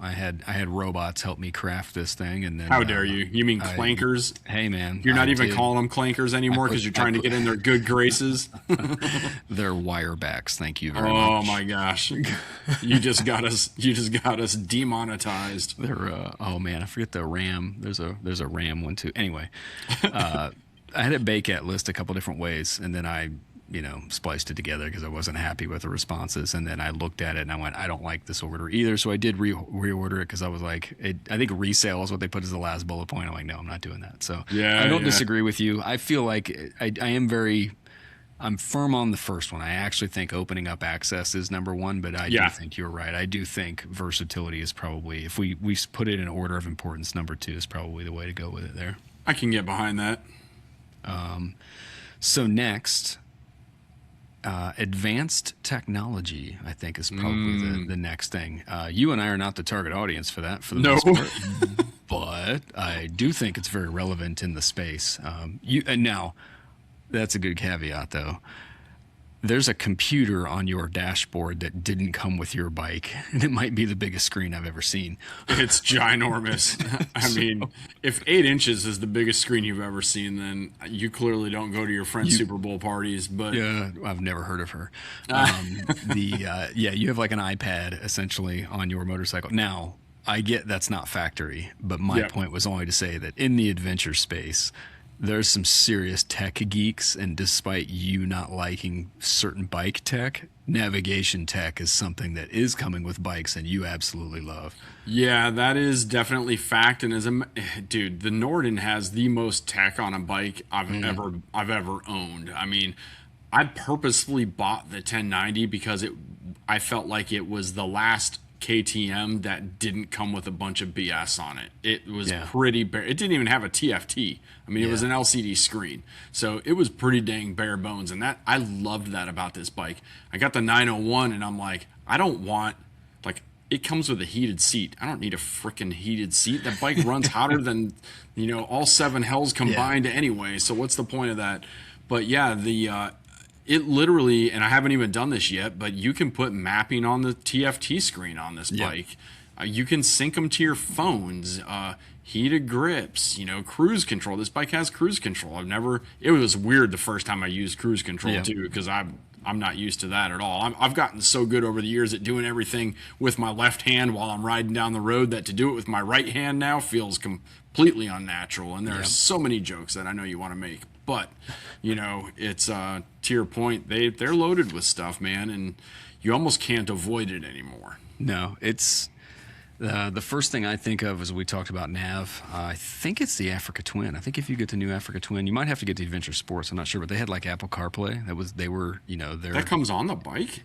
I had robots help me craft this thing, and then How dare you? You mean I clankers? hey man, You're not I even did. calling them clankers anymore because you're I trying to put get in their good graces. They're wire backs. Thank you very Oh much. my gosh. You just got us. You just got us demonetized. They're oh man, I forget the RAM. There's a RAM one too. Anyway, I had it bake at list a couple different ways, and then I spliced it together because I wasn't happy with the responses. And then I looked at it and I went, I don't like this order either. So I did reorder it because I was like, I think resale is what they put as the last bullet point. I'm like, no, I'm not doing that. So Yeah, I don't yeah. disagree with you. I feel like I'm firm on the first one. I actually think opening up access is number one, but I do Yeah. think you're right. I do think versatility is probably, if we put it in order of importance, number two is probably the way to go with it there. I can get behind that. So next, advanced technology, I think, is probably the next thing. You and I are not the target audience for that, for the No. most part, but I do think it's very relevant in the space. And now, that's a good caveat, though. There's a computer on your dashboard that didn't come with your bike, and it might be the biggest screen I've ever seen. It's ginormous. I mean, if 8 inches is the biggest screen you've ever seen, then you clearly don't go to your friend's Super Bowl parties. But Yeah, I've never heard of her. You have like an iPad essentially on your motorcycle. Now, I get that's not factory, but my Yep. point was only to say that in the adventure space, there's some serious tech geeks, and despite you not liking certain bike tech, navigation tech is something that is coming with bikes and you absolutely love. yeah, that is definitely fact. And dude, the Norden has the most tech on a bike I've ever owned. I mean, I purposefully bought the 1090 because I felt like it was the last KTM that didn't come with a bunch of BS on it. It was Yeah. pretty bare. It didn't even have a TFT. I mean, it was Yeah. an LCD screen. So it was pretty dang bare bones. And that I loved that about this bike. I got the 901 and I'm like, I don't want, like, it comes with a heated seat. I don't need a freaking heated seat. That bike runs hotter than, all 7 hells combined anyway. So what's the point of that? But yeah, it literally, and I haven't even done this yet, but you can put mapping on the TFT screen on this bike. You can sync them to your phones, heated grips, cruise control. This bike has cruise control. It was weird the first time I used cruise control too, because I'm not used to that at all. I've gotten so good over the years at doing everything with my left hand while I'm riding down the road that to do it with my right hand now feels completely unnatural. And there are so many jokes that I know you want to make. But, it's to your point, they're loaded with stuff, man, and you almost can't avoid it anymore. No, it's the first thing I think of as we talked about nav. I think it's the Africa Twin. I think if you get the new Africa Twin, you might have to get the Adventure Sports. I'm not sure, but they had like Apple CarPlay. That comes on the bike?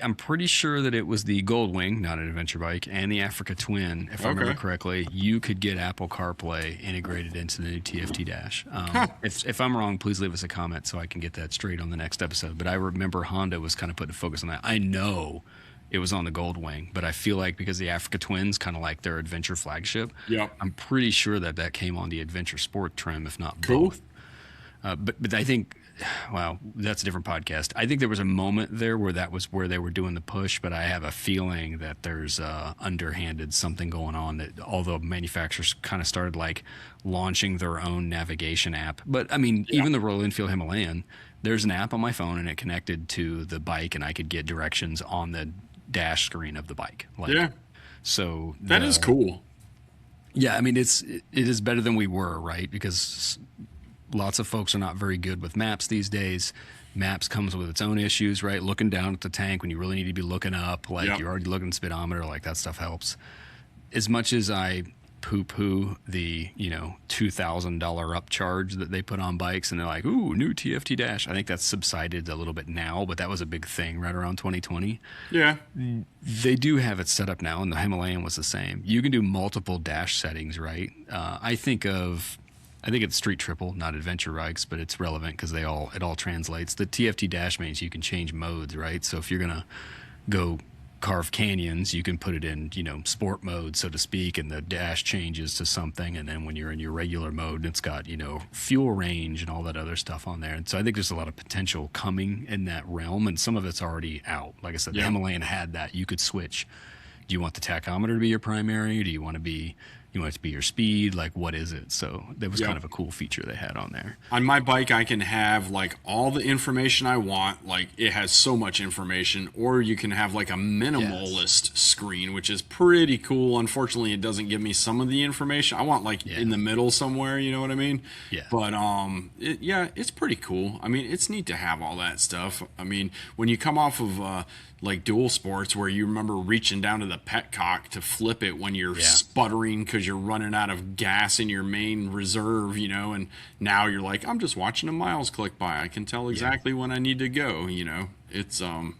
I'm pretty sure that it was the Goldwing, not an adventure bike, and the Africa Twin, if I remember correctly. You could get Apple CarPlay integrated into the new TFT Dash. If I'm wrong, please leave us a comment so I can get that straight on the next episode. But I remember Honda was kind of putting a focus on that. I know it was on the Goldwing, but I feel like because the Africa Twin's kind of like their adventure flagship, Yep. I'm pretty sure that came on the Adventure Sport trim, if not Cool. both. But I think, wow, that's a different podcast. I think there was a moment there where that was where they were doing the push, but I have a feeling that there's underhanded something going on, that although manufacturers kind of started like launching their own navigation app. But I mean, even the Royal Enfield Himalayan, there's an app on my phone and it connected to the bike and I could get directions on the dash screen of the bike. So That is cool. Yeah, I mean, it is better than we were, right? Because lots of folks are not very good with maps these days. Maps comes with its own issues, right? Looking down at the tank when you really need to be looking up, you're already looking at the speedometer, like that stuff helps. As much as I poo-poo the $2,000 upcharge that they put on bikes, and they're like, ooh, new TFT Dash. I think that's subsided a little bit now, but that was a big thing right around 2020. Yeah. They do have it set up now, and the Himalayan was the same. You can do multiple dash settings, right? I think it's Street Triple, not Adventure bikes, but it's relevant because it all translates. The TFT Dash means you can change modes, right? So if you're gonna go carve canyons, you can put it in, sport mode, so to speak, and the dash changes to something. And then when you're in your regular mode, it's got, fuel range and all that other stuff on there. And so I think there's a lot of potential coming in that realm, and some of it's already out. Like I said, the Himalayan had that. You could switch. Do you want the tachometer to be your primary? Do you want it to be your speed? Like, what is it? So that was kind of a cool feature they had on there. On my bike, I can have like all the information I want. Like, it has so much information. Or you can have like a minimalist screen, which is pretty cool. Unfortunately, it doesn't give me some of the information. I want like in the middle somewhere, you know what I mean? Yeah. But it's pretty cool. I mean, it's neat to have all that stuff. I mean, when you come off of like dual sports, where you remember reaching down to the petcock to flip it when you're sputtering because you're running out of gas in your main reserve, and now you're like, I'm just watching the miles click by. I can tell exactly when I need to go. It's I'm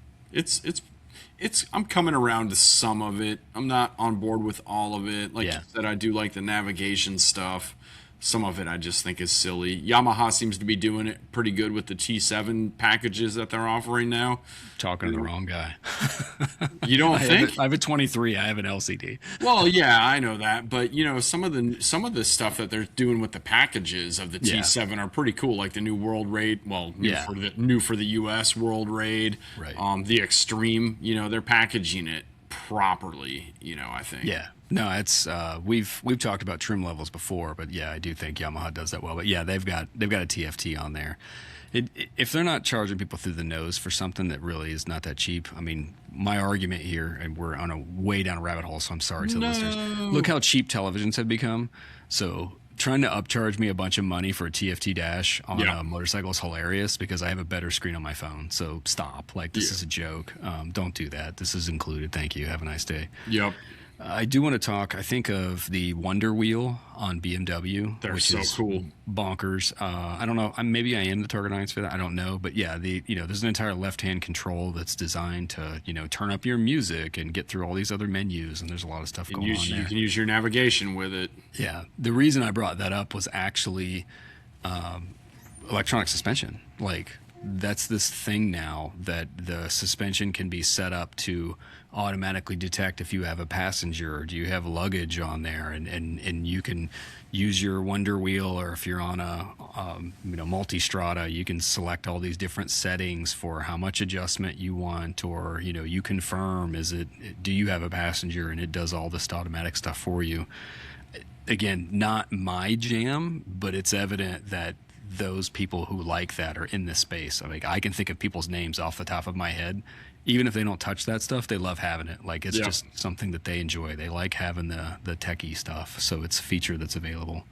coming around to some of it. I'm not on board with all of it. Like you said, I do like the navigation stuff. Some of it I just think is silly. Yamaha seems to be doing it pretty good with the T7 packages that they're offering now. Talking to the wrong guy. You don't think? I have a 23. I have an LCD. Well, yeah, I know that, but some of the stuff that they're doing with the packages of the T7 are pretty cool. Like the new World Raid. Well, new for the US World Raid. Right. The Extreme. They're packaging it properly. I think. Yeah. No, it's we've talked about trim levels before, but I do think Yamaha does that well. But they've got a TFT on there. If they're not charging people through the nose for something that really is not that cheap, I mean, my argument here, and we're on a way down a rabbit hole, so I'm sorry to the listeners. Look how cheap televisions have become. So trying to upcharge me a bunch of money for a TFT dash on a motorcycle is hilarious because I have a better screen on my phone. So stop. Like, this is a joke. Don't do that. This is included. Thank you. Have a nice day. Yep. I do want to talk, I think, of the Wonder Wheel on BMW. They're which so is cool. Bonkers. I don't know. Maybe I am the target audience for that. I don't know. But there's an entire left-hand control that's designed to, turn up your music and get through all these other menus. And there's a lot of stuff going on there. You can use your navigation with it. Yeah. The reason I brought that up was actually electronic suspension. Like, that's this thing now that the suspension can be set up to automatically detect if you have a passenger or do you have luggage on there, and you can use your Wonder Wheel, or if you're on a multi-strata, you can select all these different settings for how much adjustment you want, or you confirm do you have a passenger, and it does all this automatic stuff for you. Again, not my jam, but it's evident that those people who like that are in this space. I can think of people's names off the top of my head. Even if they don't touch that stuff, they love having it. Like, it's just something that they enjoy. They like having the techie stuff. So it's a feature that's available.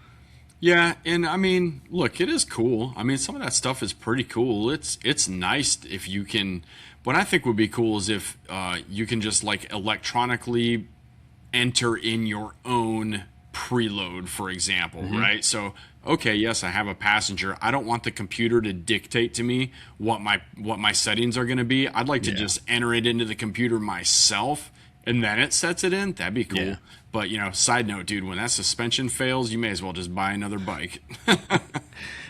Yeah, and I mean, look, it is cool. I mean, some of that stuff is pretty cool. It's nice if you can. What I think would be cool is if you can just like electronically enter in your own preload, for example, right? So, okay, yes, I have a passenger. I don't want the computer to dictate to me what my settings are going to be. I'd like to just enter it into the computer myself, and then it sets it in. That'd be cool. Yeah. But, side note, dude, when that suspension fails, you may as well just buy another bike.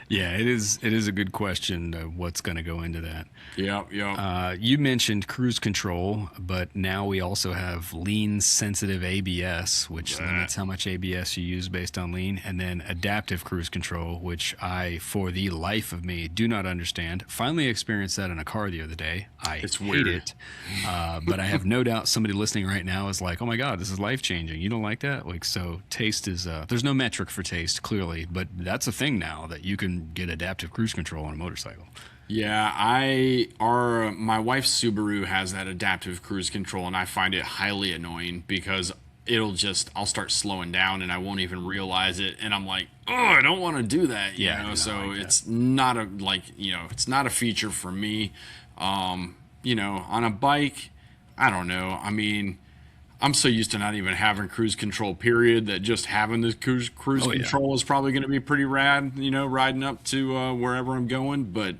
Yeah, it is a good question, what's going to go into that. Yeah. You mentioned cruise control, but now we also have lean sensitive ABS, which limits how much ABS you use based on lean, and then adaptive cruise control, which I, for the life of me, do not understand. Finally experienced that in a car the other day. It's hate weird. It, but I have no doubt somebody listening right now is like, oh my God, this is life-changing. You don't like that? Like, so taste is, there's no metric for taste, clearly, but that's a thing now that you can get adaptive cruise control on a motorcycle. Yeah, my wife's Subaru has that adaptive cruise control, and I find it highly annoying because I'll start slowing down and I won't even realize it, and I'm like, oh, I don't want to do that, you know. So like it's not it's not a feature for me. On a bike, I don't know. I mean, I'm so used to not even having cruise control, period, that just having the cruise control is probably going to be pretty rad, riding up to wherever I'm going. But,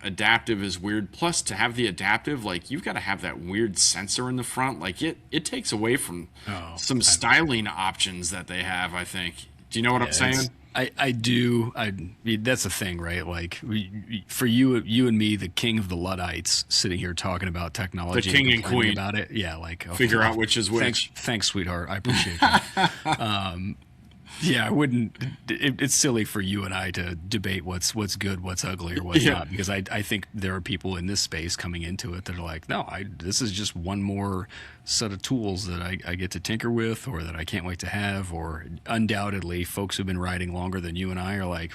adaptive is weird. Plus, to have the adaptive, like, you've got to have that weird sensor in the front. Like, it takes away from some styling options that they have, I think. Do you know what I'm saying? I do. That's the thing, right? Like for you and me, the king of the Luddites, sitting here talking about The technology king and complaining queen. about it. Yeah, like Figure out which is which. Thanks, sweetheart. I appreciate that. Yeah, I wouldn't. It's silly for you and I to debate what's good, what's ugly, or what's Yeah. not, because I think there are people in this space coming into it that are like, no, this is just one more set of tools that I get to tinker with, or that I can't wait to have, or undoubtedly, folks who've been riding longer than you and I are like,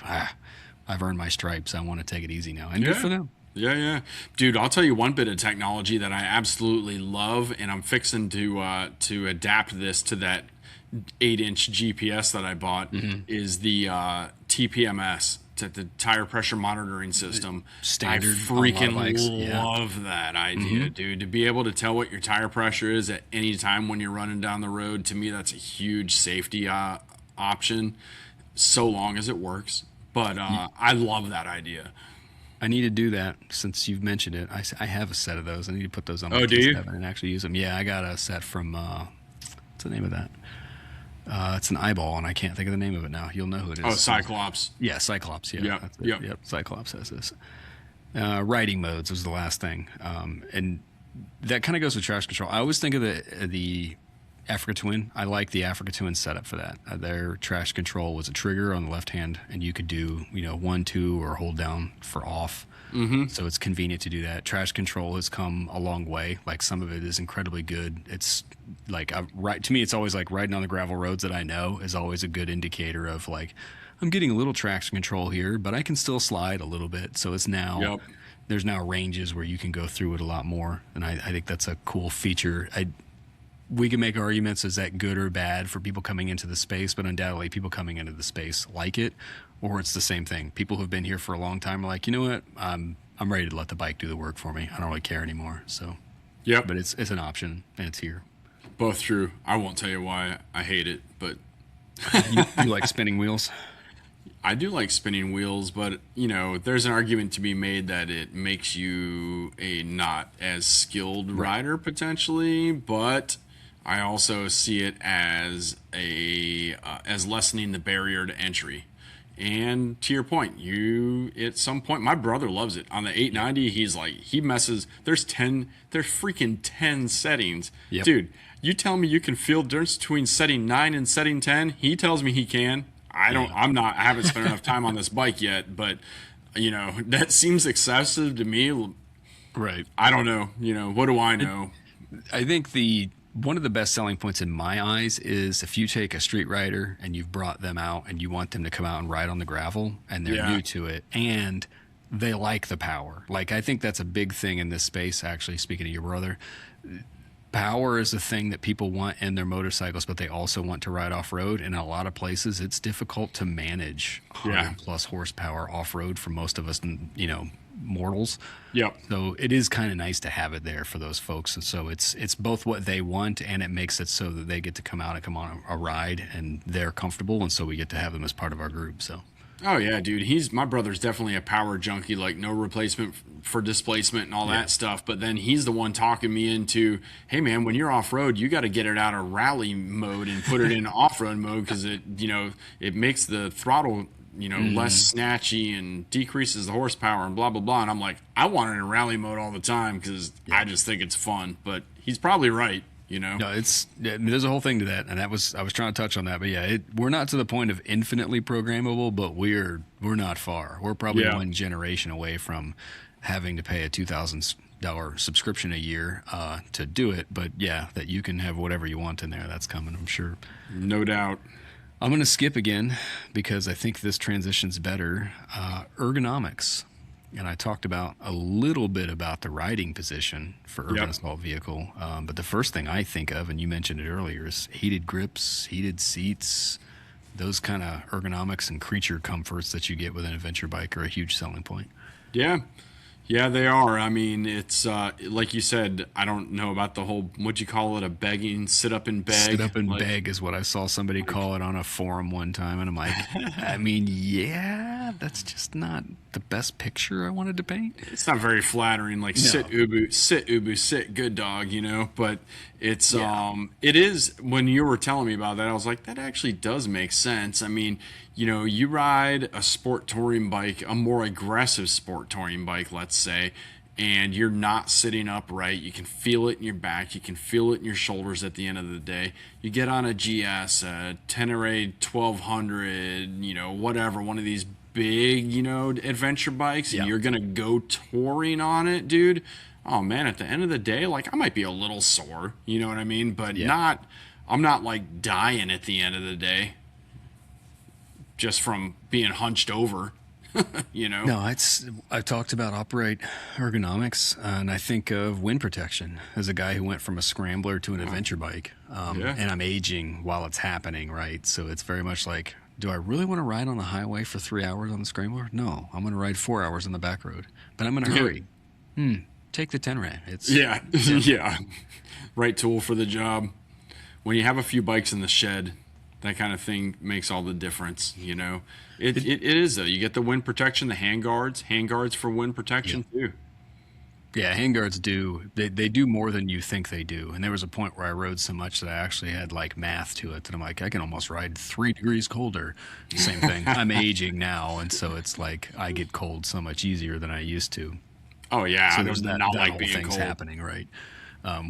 I've earned my stripes. I want to take it easy now, and good for them. Yeah, yeah. Dude, I'll tell you one bit of technology that I absolutely love, and I'm fixing to adapt this to that 8-inch GPS that I bought, is the TPMS, the tire pressure monitoring system. Standard I on a lot of freaking bikes, yeah. love that idea, dude. To be able to tell what your tire pressure is at any time when you're running down the road, to me, that's a huge safety option, so long as it works. But I love that idea. I need to do that since you've mentioned it. I have a set of those. I need to put those on my Oh, do you? P7 and actually use them. Yeah, I got a set from what's the name of that? It's an eyeball, and I can't think of the name of it now. You'll know who it is. Oh, Cyclops. Yeah, Cyclops. Yeah, Yep, that's it. yep. Yep, Cyclops has this. Riding modes was the last thing, and that kind of goes with traction control. I always think of the Africa Twin. I like the Africa Twin setup for that. Their traction control was a trigger on the left hand, and you could do 1, 2, or hold down for off. So it's convenient to do that. Traction control has come a long way. Like, some of it is incredibly good. It's like to me, it's always like riding on the gravel roads that I know is always a good indicator of like, I'm getting a little traction control here, but I can still slide a little bit. So it's now Yep. there's now ranges where you can go through it a lot more, and I think that's a cool feature. We can make arguments, is that good or bad for people coming into the space, but undoubtedly people coming into the space like it, or it's the same thing. People who've been here for a long time are like, you know what, I'm ready to let the bike do the work for me. I don't really care anymore. So, Yep. but it's an option, and it's here. Both true. I won't tell you why I hate it, but You like spinning wheels? I do like spinning wheels, but there's an argument to be made that it makes you a not as skilled rider potentially, but I also see it as as lessening the barrier to entry. And to your point, at some point, my brother loves it. On the 890, he's like, there's freaking 10 settings. Yep. Dude, you tell me you can feel difference between setting 9 and setting 10? He tells me he can. I haven't spent enough time on this bike yet, but that seems excessive to me. Right. I don't know. What do I know? I think one of the best selling points in my eyes is if you take a street rider and you've brought them out and you want them to come out and ride on the gravel, and they're new to it and they like the power. Like, I think that's a big thing in this space, actually, speaking of your brother. Power is a thing that people want in their motorcycles, but they also want to ride off-road. And in a lot of places, it's difficult to manage 100 plus horsepower off-road for most of us, mortals. Yep. So it is kind of nice to have it there for those folks. And so it's both what they want, and it makes it so that they get to come out and come on a ride, and they're comfortable. And so we get to have them as part of our group. So. Oh yeah, dude. My brother's definitely a power junkie, like no replacement for displacement and all that stuff. But then he's the one talking me into, hey man, when you're off road, you got to get it out of rally mode and put it in off road mode, because it makes the throttle less snatchy and decreases the horsepower and blah blah blah. And I'm like, I want it in rally mode all the time because I just think it's fun. But he's probably right. No, there's a whole thing to that, and I was trying to touch on that, but yeah, we're not to the point of infinitely programmable, but we're not far. We're probably one generation away from having to pay a $2,000 subscription a year to do it. But yeah, that you can have whatever you want in there. That's coming, I'm sure. No doubt. I'm going to skip again because I think this transition's better. Ergonomics. And I talked about a little bit about the riding position for urban assault vehicle. But the first thing I think of, and you mentioned it earlier, is heated grips, heated seats. Those kind of ergonomics and creature comforts that you get with an adventure bike are a huge selling point. Yeah. Yeah, they are. I mean, it's like you said, I don't know about the whole, what'd you call it, a begging, sit up and beg? Sit up and beg is what I saw somebody call it on a forum one time. And I'm like, I mean, yeah, that's just not the best picture I wanted to paint. It's not very flattering, like sit Ubu, sit good dog, but it's, it is, when you were telling me about that, I was like, that actually does make sense. I mean, you ride a sport touring bike, a more aggressive sport touring bike, let's say, and you're not sitting upright. You can feel it in your back. You can feel it in your shoulders at the end of the day. You get on a GS, a Tenere 1200, whatever, one of these big, adventure bikes, and you're going to go touring on it, dude. Oh, man, at the end of the day, like, I might be a little sore, you know what I mean? But I'm not, like, dying at the end of the day just from being hunched over. No, I've talked about upright ergonomics, and I think of wind protection as a guy who went from a scrambler to an adventure bike. And I'm aging while it's happening, right? So it's very much like, do I really want to ride on the highway for 3 hours on the scrambler? No, I'm going to ride 4 hours on the back road, but I'm going to hurry. Take the Tenere. Yeah. Right tool for the job. When you have a few bikes in the shed, that kind of thing makes all the difference, It is, though. You get the wind protection, the handguards for wind protection, too. Yeah, handguards do. They do more than you think they do. And there was a point where I rode so much that I actually had, like, math to it. And I'm like, I can almost ride 3 degrees colder. Same thing. I'm aging now, and so it's like I get cold so much easier than I used to. Oh, yeah. So there's not that like whole being thing's cold. happening, right?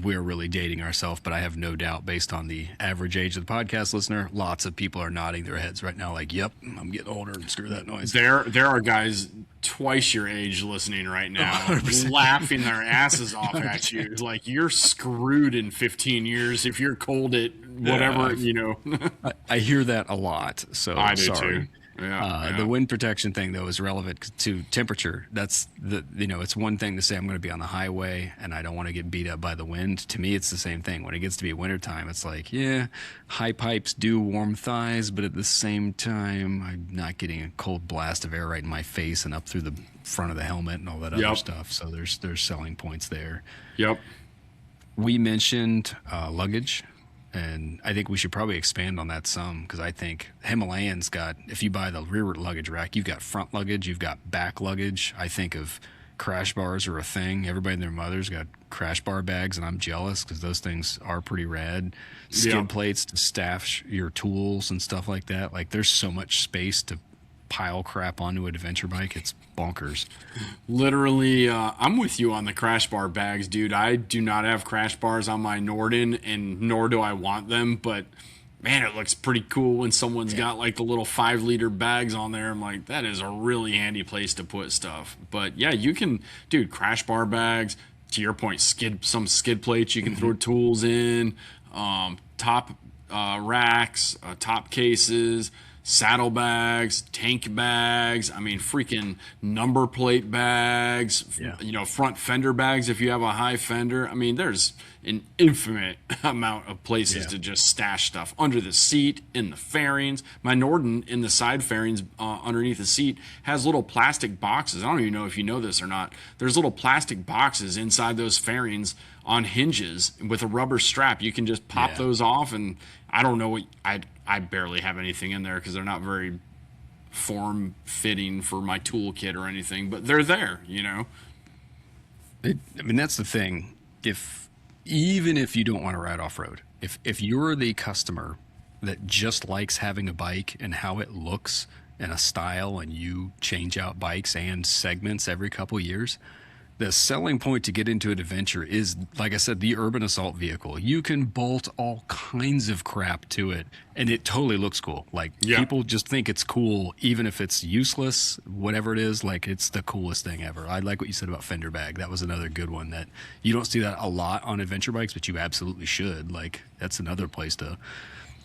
We're really dating ourselves, but I have no doubt, based on the average age of the podcast listener, lots of people are nodding their heads right now, like, "Yep, I'm getting older. Screw that noise." There are guys twice your age listening right now, 100%. laughing their asses off at you, like you're screwed in 15 years if you're cold at whatever. I hear that a lot, so I do sorry. too. Yeah. The wind protection thing, though, is relevant to temperature. That's it's one thing to say I'm going to be on the highway and I don't want to get beat up by the wind. To me, it's the same thing. When it gets to be wintertime, it's like, yeah, high pipes do warm thighs, but at the same time, I'm not getting a cold blast of air right in my face and up through the front of the helmet and all that other stuff. So there's selling points there. Yep. We mentioned luggage. And I think we should probably expand on that some, because I think Himalayan's got, if you buy the rear luggage rack, you've got front luggage, you've got back luggage. I think of crash bars are a thing. Everybody and their mother's got crash bar bags, and I'm jealous because those things are pretty rad. Skid plates to stash your tools and stuff like that. Like, there's so much space to pile crap onto an adventure bike. It's bonkers. Literally, I'm with you on the crash bar bags, dude. I do not have crash bars on my Norden, and nor do I want them, but man, it looks pretty cool when someone's got like the little 5-liter bags on there. I'm like, that is a really handy place to put stuff. But yeah, you can, dude, crash bar bags, to your point, some skid plates you can throw tools in, top racks, top cases, saddlebags, tank bags, I mean, freaking number plate bags, front fender bags if you have a high fender. I mean, there's an infinite amount of places to just stash stuff under the seat, in the fairings. My Norden, in the side fairings underneath the seat, has little plastic boxes. I don't even know if you know this or not. There's little plastic boxes inside those fairings on hinges with a rubber strap. You can just pop those off, and I don't know what I barely have anything in there because they're not very form fitting for my toolkit or anything, but they're there, I mean, that's the thing. Even if you don't want to ride off road, if you're the customer that just likes having a bike and how it looks and a style, and you change out bikes and segments every couple years, the selling point to get into an adventure is, like I said, the urban assault vehicle. You can bolt all kinds of crap to it, and it totally looks cool. Like, people just think it's cool, even if it's useless, whatever it is. Like, it's the coolest thing ever. I like what you said about fender bag. That was another good one that you don't see that a lot on adventure bikes, but you absolutely should. Like, that's another place to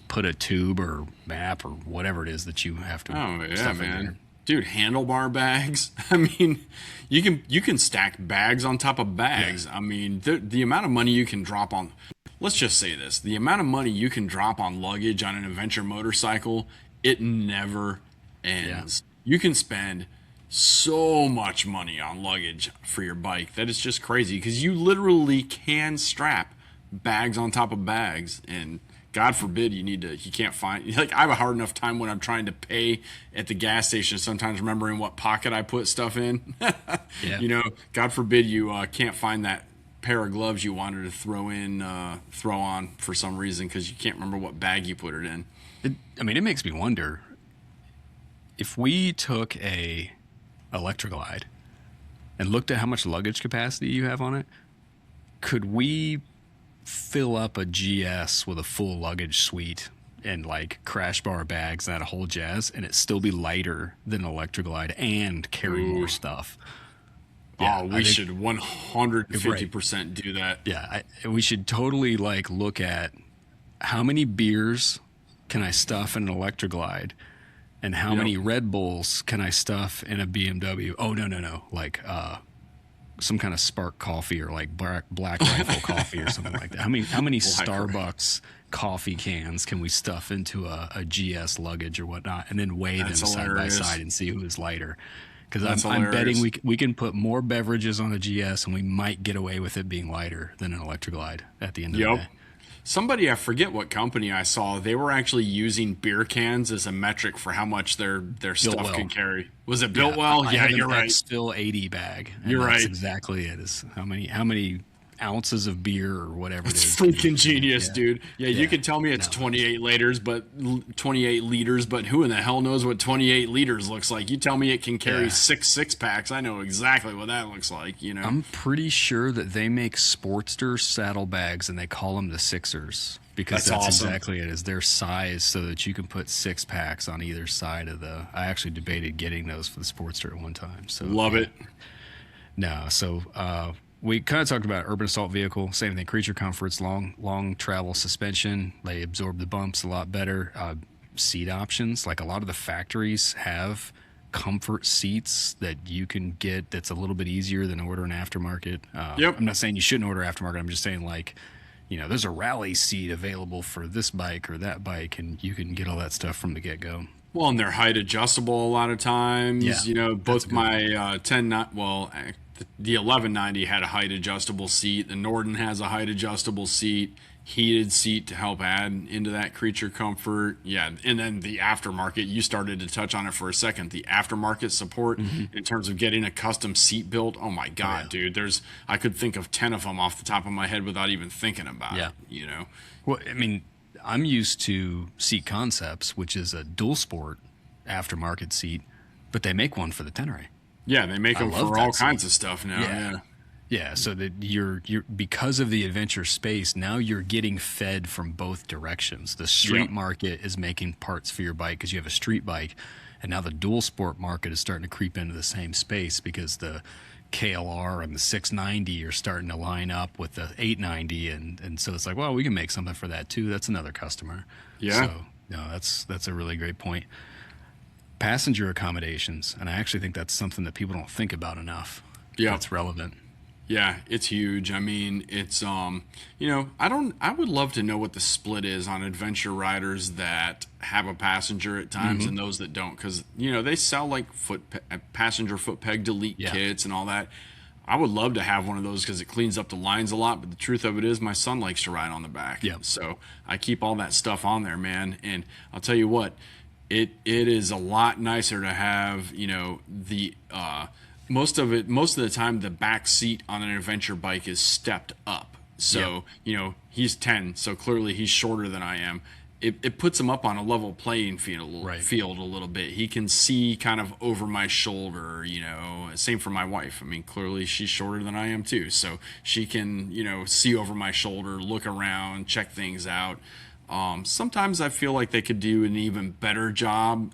put a tube or map or whatever it is that you have to. Oh yeah, stuff man. in there. Dude, handlebar bags. I mean, you can stack bags on top of bags. Yeah. I mean, the amount of money you can drop on, let's just say this, the amount of money you can drop on luggage on an adventure motorcycle, it never ends. Yeah. You can spend so much money on luggage for your bike that it's just crazy, because you literally can strap bags on top of bags, and God forbid you can't find, like, I have a hard enough time when I'm trying to pay at the gas station, sometimes remembering what pocket I put stuff in. God forbid you can't find that pair of gloves you wanted to throw on for some reason because you can't remember what bag you put it in. It makes me wonder, if we took a Electroglide and looked at how much luggage capacity you have on it, could we fill up a GS with a full luggage suite and like crash bar bags and that whole jazz, and it still be lighter than an Electroglide and carry more stuff? Yeah, we should 150% do that. Yeah, we should totally like look at how many beers can I stuff in an Electroglide, and how many Red Bulls can I stuff in a BMW? Oh no, like some kind of Spark coffee or like Black Rifle coffee or something like that. How many Starbucks coffee cans can we stuff into a GS luggage or whatnot, and then weigh them side by side and see who is lighter? Because I'm betting we can put more beverages on a GS and we might get away with it being lighter than an Electroglide at the end of the day. Somebody, I forget what company I saw, they were actually using beer cans as a metric for how much their stuff can carry. Was it Built Well? Yeah, you're right. Still 80 bag. You're right. That's exactly it. Is how many ounces of beer or whatever it is. It's freaking genius, dude. Yeah, you can tell me it's 28 liters, but who in the hell knows what 28 liters looks like? You tell me it can carry six packs. I know exactly what that looks like, you know. I'm pretty sure that they make Sportster saddlebags and they call them the Sixers, because that's awesome. Exactly it, is their size so that you can put 6 packs on either side of the. I actually debated getting those for the Sportster at one time. So love it. No, so we kind of talked about urban assault vehicle. Same thing. Creature comforts, long travel suspension. They absorb the bumps a lot better. Seat options, like a lot of the factories have comfort seats that you can get. That's a little bit easier than ordering aftermarket. I'm not saying you shouldn't order aftermarket. I'm just saying, like, you know, there's a rally seat available for this bike or that bike, and you can get all that stuff from the get go. Well, and they're height adjustable a lot of times. Yeah, you know, both my the 1190 had a height adjustable seat. The Norden has a height adjustable seat, heated seat to help add into that creature comfort. Yeah, and then the aftermarket, you started to touch on it for a second. The aftermarket support in terms of getting a custom seat built. Oh my God, dude. I could think of 10 of them off the top of my head without even thinking about it, you know. Well, I mean, I'm used to Seat Concepts, which is a dual sport aftermarket seat, but they make one for the Tenere. Yeah, they make them for all kinds of stuff now. Yeah, so that you're because of the adventure space, now you're getting fed from both directions. The street market is making parts for your bike because you have a street bike, and now the dual sport market is starting to creep into the same space because the KLR and the 690 are starting to line up with the 890, and so it's like, well, we can make something for that too. That's another customer. Yeah. So no, that's a really great point. Passenger accommodations, and I actually think that's something that people don't think about enough. Yeah, it's relevant. Yeah, it's huge. I mean, it's you know, I would love to know what the split is on adventure riders that have a passenger at times and those that don't, because you know they sell like passenger foot peg delete kits and all that. I would love to have one of those because it cleans up the lines a lot. But the truth of it is, my son likes to ride on the back. Yeah. So I keep all that stuff on there, man. And I'll tell you what. It is a lot nicer to have, you know, the most of the time the back seat on an adventure bike is stepped up. So, you know, he's 10, so clearly he's shorter than I am. It puts him up on a level playing field a little bit. He can see kind of over my shoulder, you know. Same for my wife. I mean, clearly she's shorter than I am too. So she can, you know, see over my shoulder, look around, check things out. Sometimes I feel like they could do an even better job,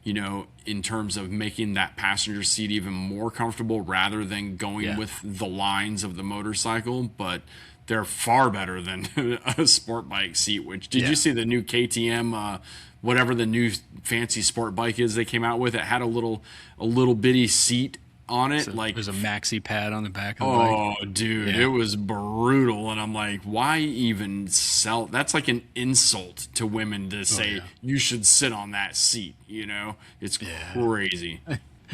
you know, in terms of making that passenger seat even more comfortable rather than going with the lines of the motorcycle. But they're far better than a sport bike seat. Which did you see the new KTM, whatever the new fancy sport bike is they came out with? It had a little bitty seat on it. So like there's a maxi pad on the back of the bike. Oh dude, it was brutal. And I'm like, why even sell? That's like an insult to women to say you should sit on that seat, you know. It's crazy.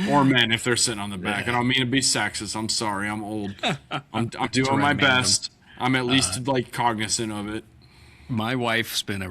Or men if they're sitting on the back. And I don't mean to be sexist. I'm sorry, I'm old. I'm doing my best. I'm at least like cognizant of it. My wife spent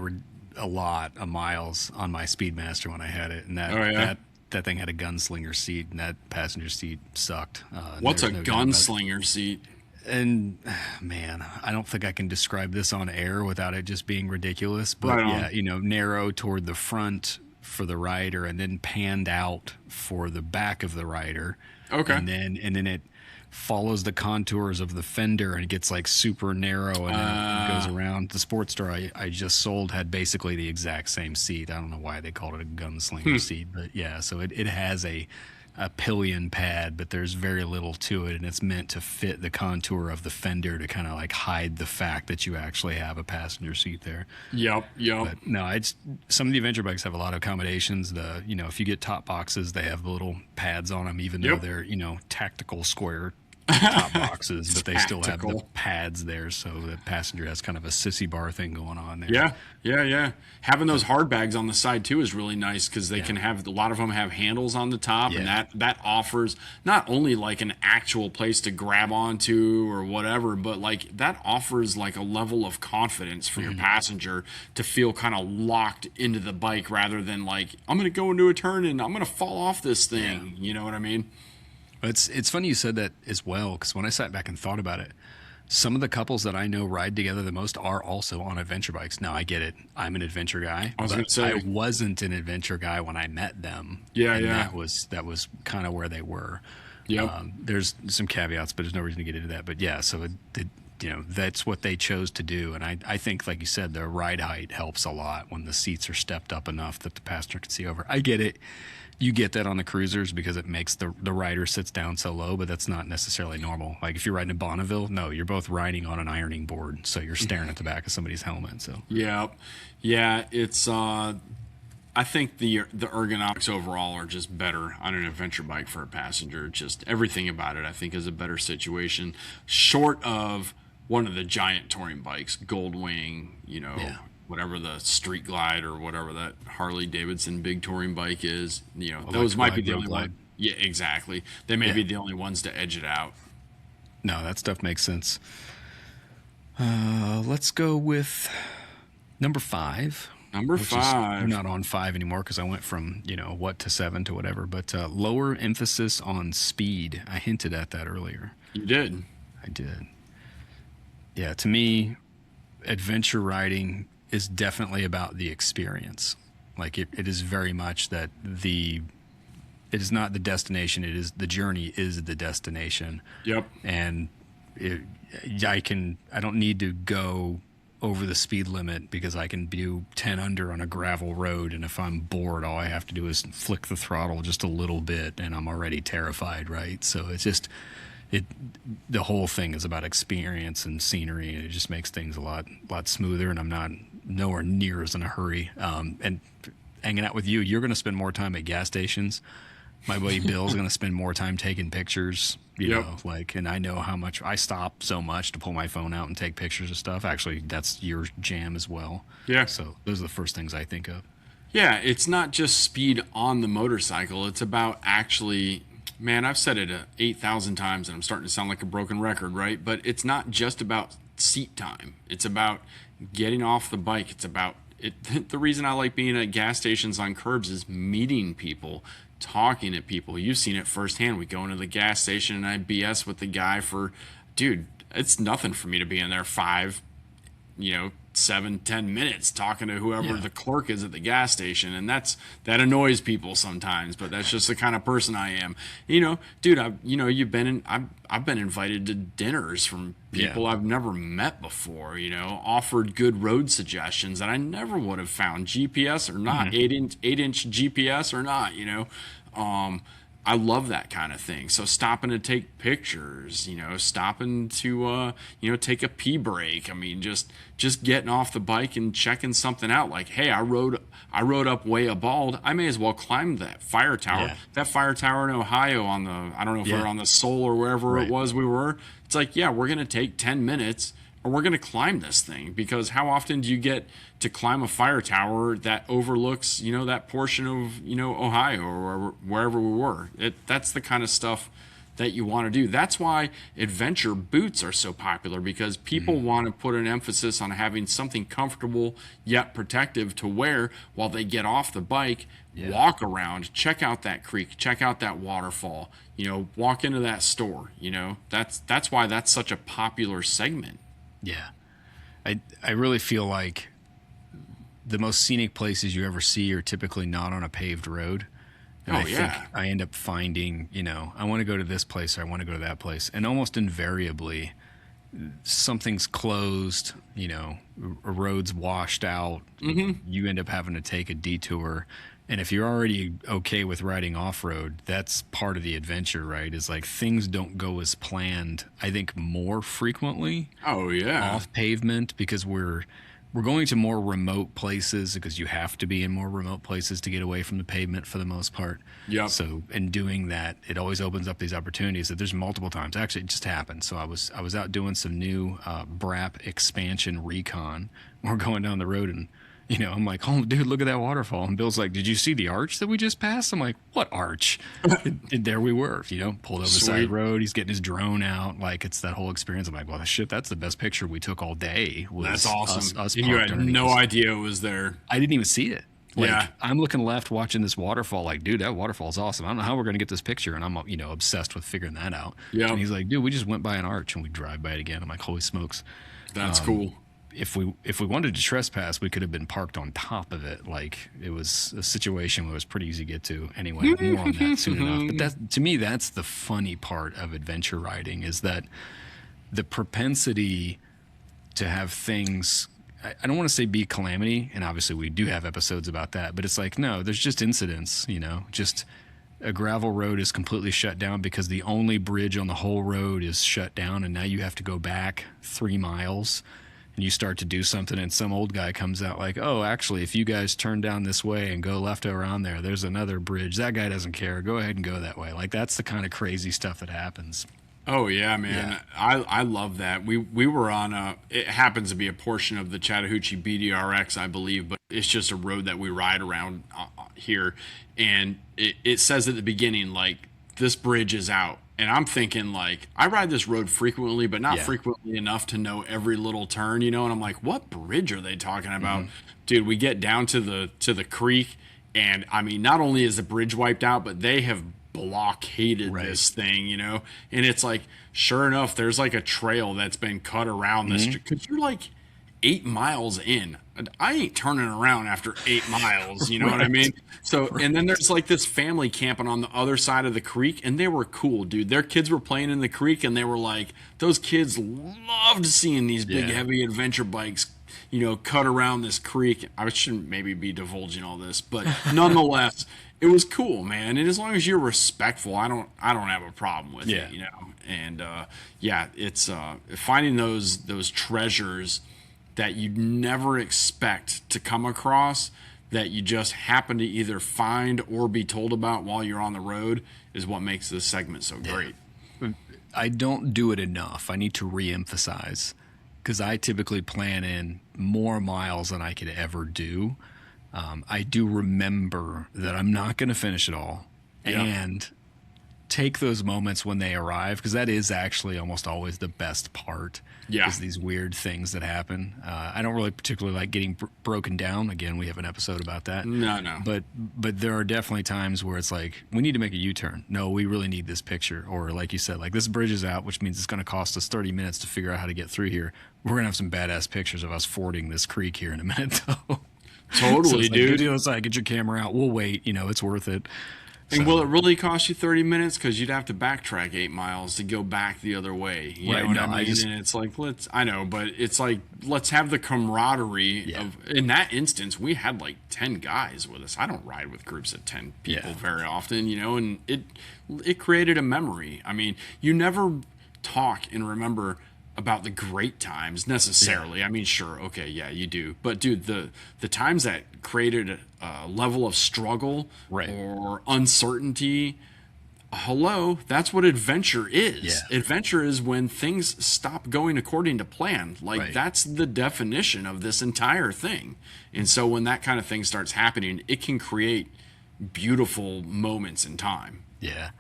a lot of miles on my Speedmaster when I had it, and that thing had a gunslinger seat, and that passenger seat sucked. What's a gunslinger seat? And man, I don't think I can describe this on air without it just being ridiculous. But you know, narrow toward the front, for the rider and then panned out for the back of the rider. Okay. And then it follows the contours of the fender and it gets like super narrow and then it goes around. The Sportster I just sold had basically the exact same seat. I don't know why they called it a gunslinger seat, but yeah, so it has a pillion pad, but there's very little to it, and it's meant to fit the contour of the fender to kind of like hide the fact that you actually have a passenger seat there. Yep. But no, it's some of the adventure bikes have a lot of accommodations. If you get top boxes, they have little pads on them, even though they're tactical square top boxes, but they still have the pads there, so the passenger has kind of a sissy bar thing going on there. Yeah. Having those hard bags on the side too is really nice because they can have, a lot of them have handles on the top, and that offers not only like an actual place to grab onto or whatever, but like that offers like a level of confidence for your passenger to feel kind of locked into the bike rather than like, I'm going to go into a turn and I'm going to fall off this thing. You know what I mean? It's funny you said that as well, because when I sat back and thought about it, some of the couples that I know ride together the most are also on adventure bikes. Now, I get it. I'm an adventure guy. I wasn't an adventure guy when I met them. That was kind of where they were. There's some caveats, but there's no reason to get into that. But yeah, so that's what they chose to do. And I think, like you said, the ride height helps a lot when the seats are stepped up enough that the passenger can see over. I get it. You get that on the cruisers because it makes the rider sits down so low, but that's not necessarily normal. Like if you're riding in Bonneville, no, you're both riding on an ironing board, so you're staring at the back of somebody's helmet. So it's I think the ergonomics overall are just better on an adventure bike for a passenger. Just everything about it, I think, is a better situation, short of one of the giant touring bikes, Goldwing, whatever the Street Glide or whatever that Harley Davidson big touring bike is, those might be the only one. Yeah, exactly. They may be the only ones to edge it out. No, that stuff makes sense. Let's go with number 5. Number 5. We're not on 5 anymore because I went from, to 7 to whatever. But lower emphasis on speed. I hinted at that earlier. You did. I did. Yeah, to me, adventure riding is definitely about the experience. Like it is very much that it is not the destination. It is the journey is the destination. Yep. And I don't need to go over the speed limit because I can do 10 under on a gravel road. And if I'm bored, all I have to do is flick the throttle just a little bit and I'm already terrified. Right. So it's just, the whole thing is about experience and scenery, and it just makes things a lot smoother. And I'm not nowhere near as in a hurry. And hanging out with you're going to spend more time at gas stations. My buddy Bill's going to spend more time taking pictures. And I know how much I stop so much to pull my phone out and take pictures of stuff. Actually, that's your jam as well. Yeah. So those are the first things I think of. Yeah, it's not just speed on the motorcycle. It's about actually. Man, I've said it 8,000 times and I'm starting to sound like a broken record, right? But it's not just about seat time. It's about getting off the bike. It's about it. The reason I like being at gas stations on curbs is meeting people, talking to people. You've seen it firsthand. We go into the gas station and I BS with the guy dude, it's nothing for me to be in there 5, 7-10 minutes talking to whoever the clerk is at the gas station, and that annoys people sometimes, but that's just the kind of person I am. Dude, I've been invited to dinners from people I've never met before, offered good road suggestions that I never would have found, GPS or not, 8-inch GPS or not, I love that kind of thing. So stopping to take pictures, stopping to, take a pee break. I mean, just getting off the bike and checking something out. Like, hey, I rode up way above. I may as well climb that fire tower. Yeah. That fire tower in Ohio I don't know if we were on the Soul or wherever it was we were. It's like, we're going to take 10 minutes or we're going to climb this thing, because how often do you get to climb a fire tower that overlooks, that portion of, Ohio or wherever we were? That's the kind of stuff that you want to do. That's why adventure boots are so popular, because people want to put an emphasis on having something comfortable yet protective to wear while they get off the bike, walk around, check out that creek, check out that waterfall, walk into that store. That's why that's such a popular segment. Yeah. I really feel like the most scenic places you ever see are typically not on a paved road. And Oh I think yeah. I end up finding, I want to go to this place or I want to go to that place. And almost invariably, something's closed, a road's washed out. You end up having to take a detour. And if you're already okay with riding off road, that's part of the adventure, right? Is like things don't go as planned, I think, more frequently Oh yeah. off pavement because we're going to more remote places because you have to be in more remote places to get away from the pavement for the most part. Yep. So in doing that, it always opens up these opportunities that there's multiple times. Actually, it just happened. So I was out doing some new BRAP expansion recon. We're going down the road and I'm like, oh, dude, look at that waterfall. And Bill's like, did you see the arch that we just passed? I'm like, what arch? And there we were, pulled over the side road. He's getting his drone out. Like, it's that whole experience. I'm like, well, shit, that's the best picture we took all day. That's awesome. Us You parked had underneath no this- idea it was there. I didn't even see it. Like, Yeah. I'm looking left, watching this waterfall. Like, dude, that waterfall's awesome. I don't know how we're going to get this picture. And I'm, obsessed with figuring that out. Yeah. And he's like, dude, we just went by an arch and we drive by it again. I'm like, holy smokes. That's cool. If we wanted to trespass, we could have been parked on top of it. Like it was a situation where it was pretty easy to get to. Anyway, more on that soon enough. But to me, that's the funny part of adventure riding is that the propensity to have things. I don't want to say be calamity, and obviously we do have episodes about that. But it's like no, there's just incidents. Just a gravel road is completely shut down because the only bridge on the whole road is shut down, and now you have to go back 3 miles. And you start to do something and some old guy comes out like, oh, actually, if you guys turn down this way and go left around there's another bridge. That guy doesn't care. Go ahead and go that way. Like, that's the kind of crazy stuff that happens. Oh yeah, man. Yeah. I love that. We were on it happens to be a portion of the Chattahoochee BDRX, I believe, but it's just a road that we ride around here. And it says at the beginning, like, this bridge is out. And I'm thinking, like, I ride this road frequently, but not frequently enough to know every little turn, And I'm like, what bridge are they talking about? Dude, we get down to the creek, and I mean, not only is the bridge wiped out, but they have blockaded this thing, And it's like, sure enough, there's like a trail that's been cut around this, because you're like 8 miles in. I ain't turning around after 8 miles, you know what I mean? So, and then there's like this family camping on the other side of the creek, and they were cool, dude. Their kids were playing in the creek, and they were like, those kids loved seeing these big, heavy adventure bikes, cut around this creek. I shouldn't maybe be divulging all this, but nonetheless, it was cool, man. And as long as you're respectful, I don't have a problem with it, And it's finding those treasures that you'd never expect to come across, that you just happen to either find or be told about while you're on the road, is what makes this segment so great. I don't do it enough. I need to reemphasize because I typically plan in more miles than I could ever do. I do remember that I'm not going to finish it all and take those moments when they arrive, because that is actually almost always the best part. Is these weird things that happen. I don't really particularly like getting broken down. Again, we have an episode about that. No. But there are definitely times where it's like, we need to make a U-turn. No, we really need this picture. Or like you said, like, this bridge is out, which means it's going to cost us 30 minutes to figure out how to get through here. We're going to have some badass pictures of us fording this creek here in a minute, though. Totally, so dude. It's like, get your camera out. We'll wait. It's worth it. And will it really cost you 30 minutes? Because you'd have to backtrack 8 miles to go back the other way. You know what I mean? And it's like, let's have the camaraderie of, in that instance, we had like 10 guys with us. I don't ride with groups of 10 people very often, and it created a memory. I mean, you never talk and remember about the great times necessarily. I mean, sure, okay, you do. But dude, the times that created a level of struggle or uncertainty, that's what adventure is. Adventure is when things stop going according to plan. Like, that's the definition of this entire thing. And so when that kind of thing starts happening, it can create beautiful moments in time. Yeah.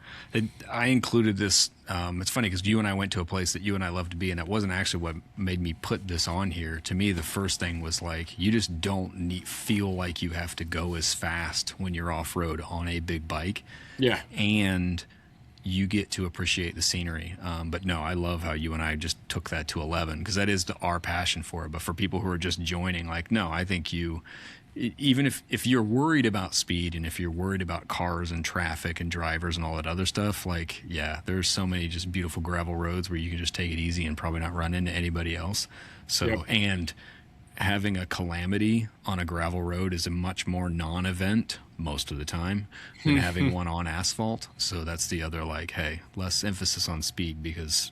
I included this. It's funny because you and I went to a place that you and I love to be, and that wasn't actually what made me put this on here. To me, the first thing was like, you just don't feel like you have to go as fast when you're off-road on a big bike. Yeah. And you get to appreciate the scenery. But no, I love how you and I just took that to 11, because that is our passion for it. But for people who are just joining, like, no, I think you even if you're worried about speed and if you're worried about cars and traffic and drivers and all that other stuff, like, yeah, there's so many just beautiful gravel roads where you can just take it easy and probably not run into anybody else. Yep. So, and having a calamity on a gravel road is a much more non-event most of the time than having one on asphalt. So that's the other, like, hey, less emphasis on speed, because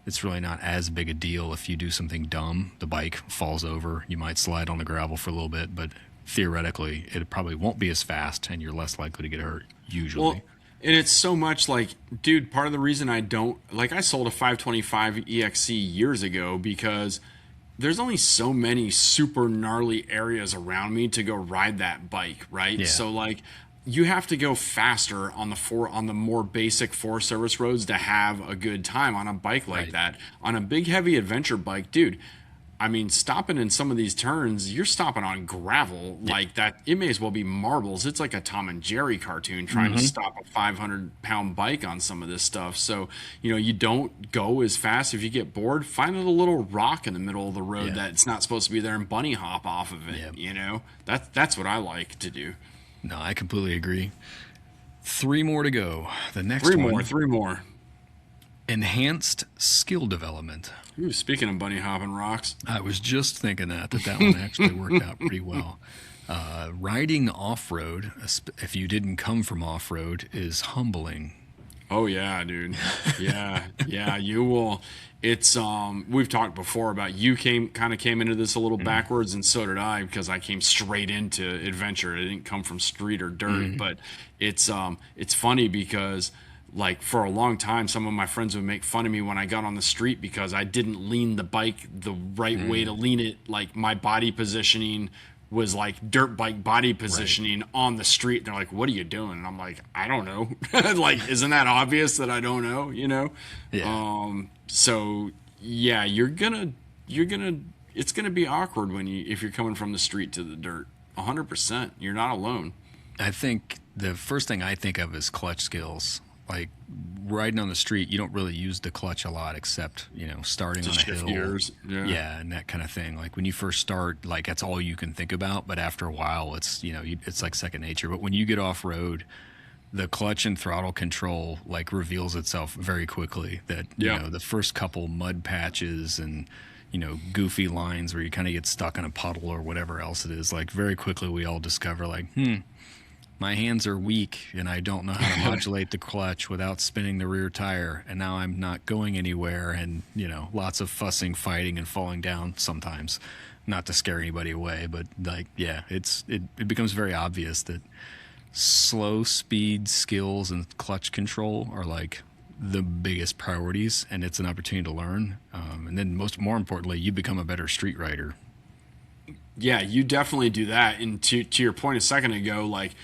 it's really not as big a deal if you do something dumb. The bike falls over, you might slide on the gravel for a little bit, but theoretically it probably won't be as fast and you're less likely to get hurt usually. Well, and it's so much like, dude, part of the reason I don't like, I sold a 525 EXC years ago because there's only so many super gnarly areas around me to go ride that bike, right? Yeah. So like you have to go faster on the more basic Forest Service roads to have a good time on a bike like Right. that. On a big heavy adventure bike, dude, I mean, stopping in some of these turns, you're stopping on gravel like that. It may as well be marbles. It's like a Tom and Jerry cartoon trying to stop a 500-pound bike on some of this stuff. So, you don't go as fast. If you get bored, find a little rock in the middle of the road Yeah. that's not supposed to be there and bunny hop off of it. Yeah. That's what I like to do. No, I completely agree. 3 more to go. The next Three more. enhanced skill development. Ooh, speaking of bunny hopping rocks, I was just thinking that one actually worked out pretty well. Riding off-road, if you didn't come from off-road, is humbling. oh yeah, dude. Yeah, you will. It's we've talked before about you came into this a little backwards, and so did I, because I came straight into adventure. I didn't come from street or dirt, but it's funny because like for a long time some of my friends would make fun of me when I got on the street because I didn't lean the bike the right way to lean it. Like my body positioning was like dirt bike body positioning on the street. They're like, what are you doing? And I'm like, I don't know. Like, isn't that obvious that I don't know, Yeah. So yeah, it's gonna be awkward if you're coming from the street to the dirt. 100%. You're not alone. I think the first thing I think of is clutch skills. Like riding on the street, you don't really use the clutch a lot except, starting To on a shift hill. gears. Yeah, and that kind of thing. Like when you first start, like that's all you can think about. But after a while, it's it's like second nature. But when you get off road, the clutch and throttle control like reveals itself very quickly. That the first couple mud patches and goofy lines where you kind of get stuck in a puddle or whatever else it is. Like very quickly, we all discover like, my hands are weak and I don't know how to modulate the clutch without spinning the rear tire. And now I'm not going anywhere. And, lots of fussing, fighting, and falling down sometimes. Not to scare anybody away, but like, yeah, it becomes very obvious that slow speed skills and clutch control are like the biggest priorities. And it's an opportunity to learn. And then more importantly, you become a better street rider. Yeah, you definitely do that. And to your point a second ago, like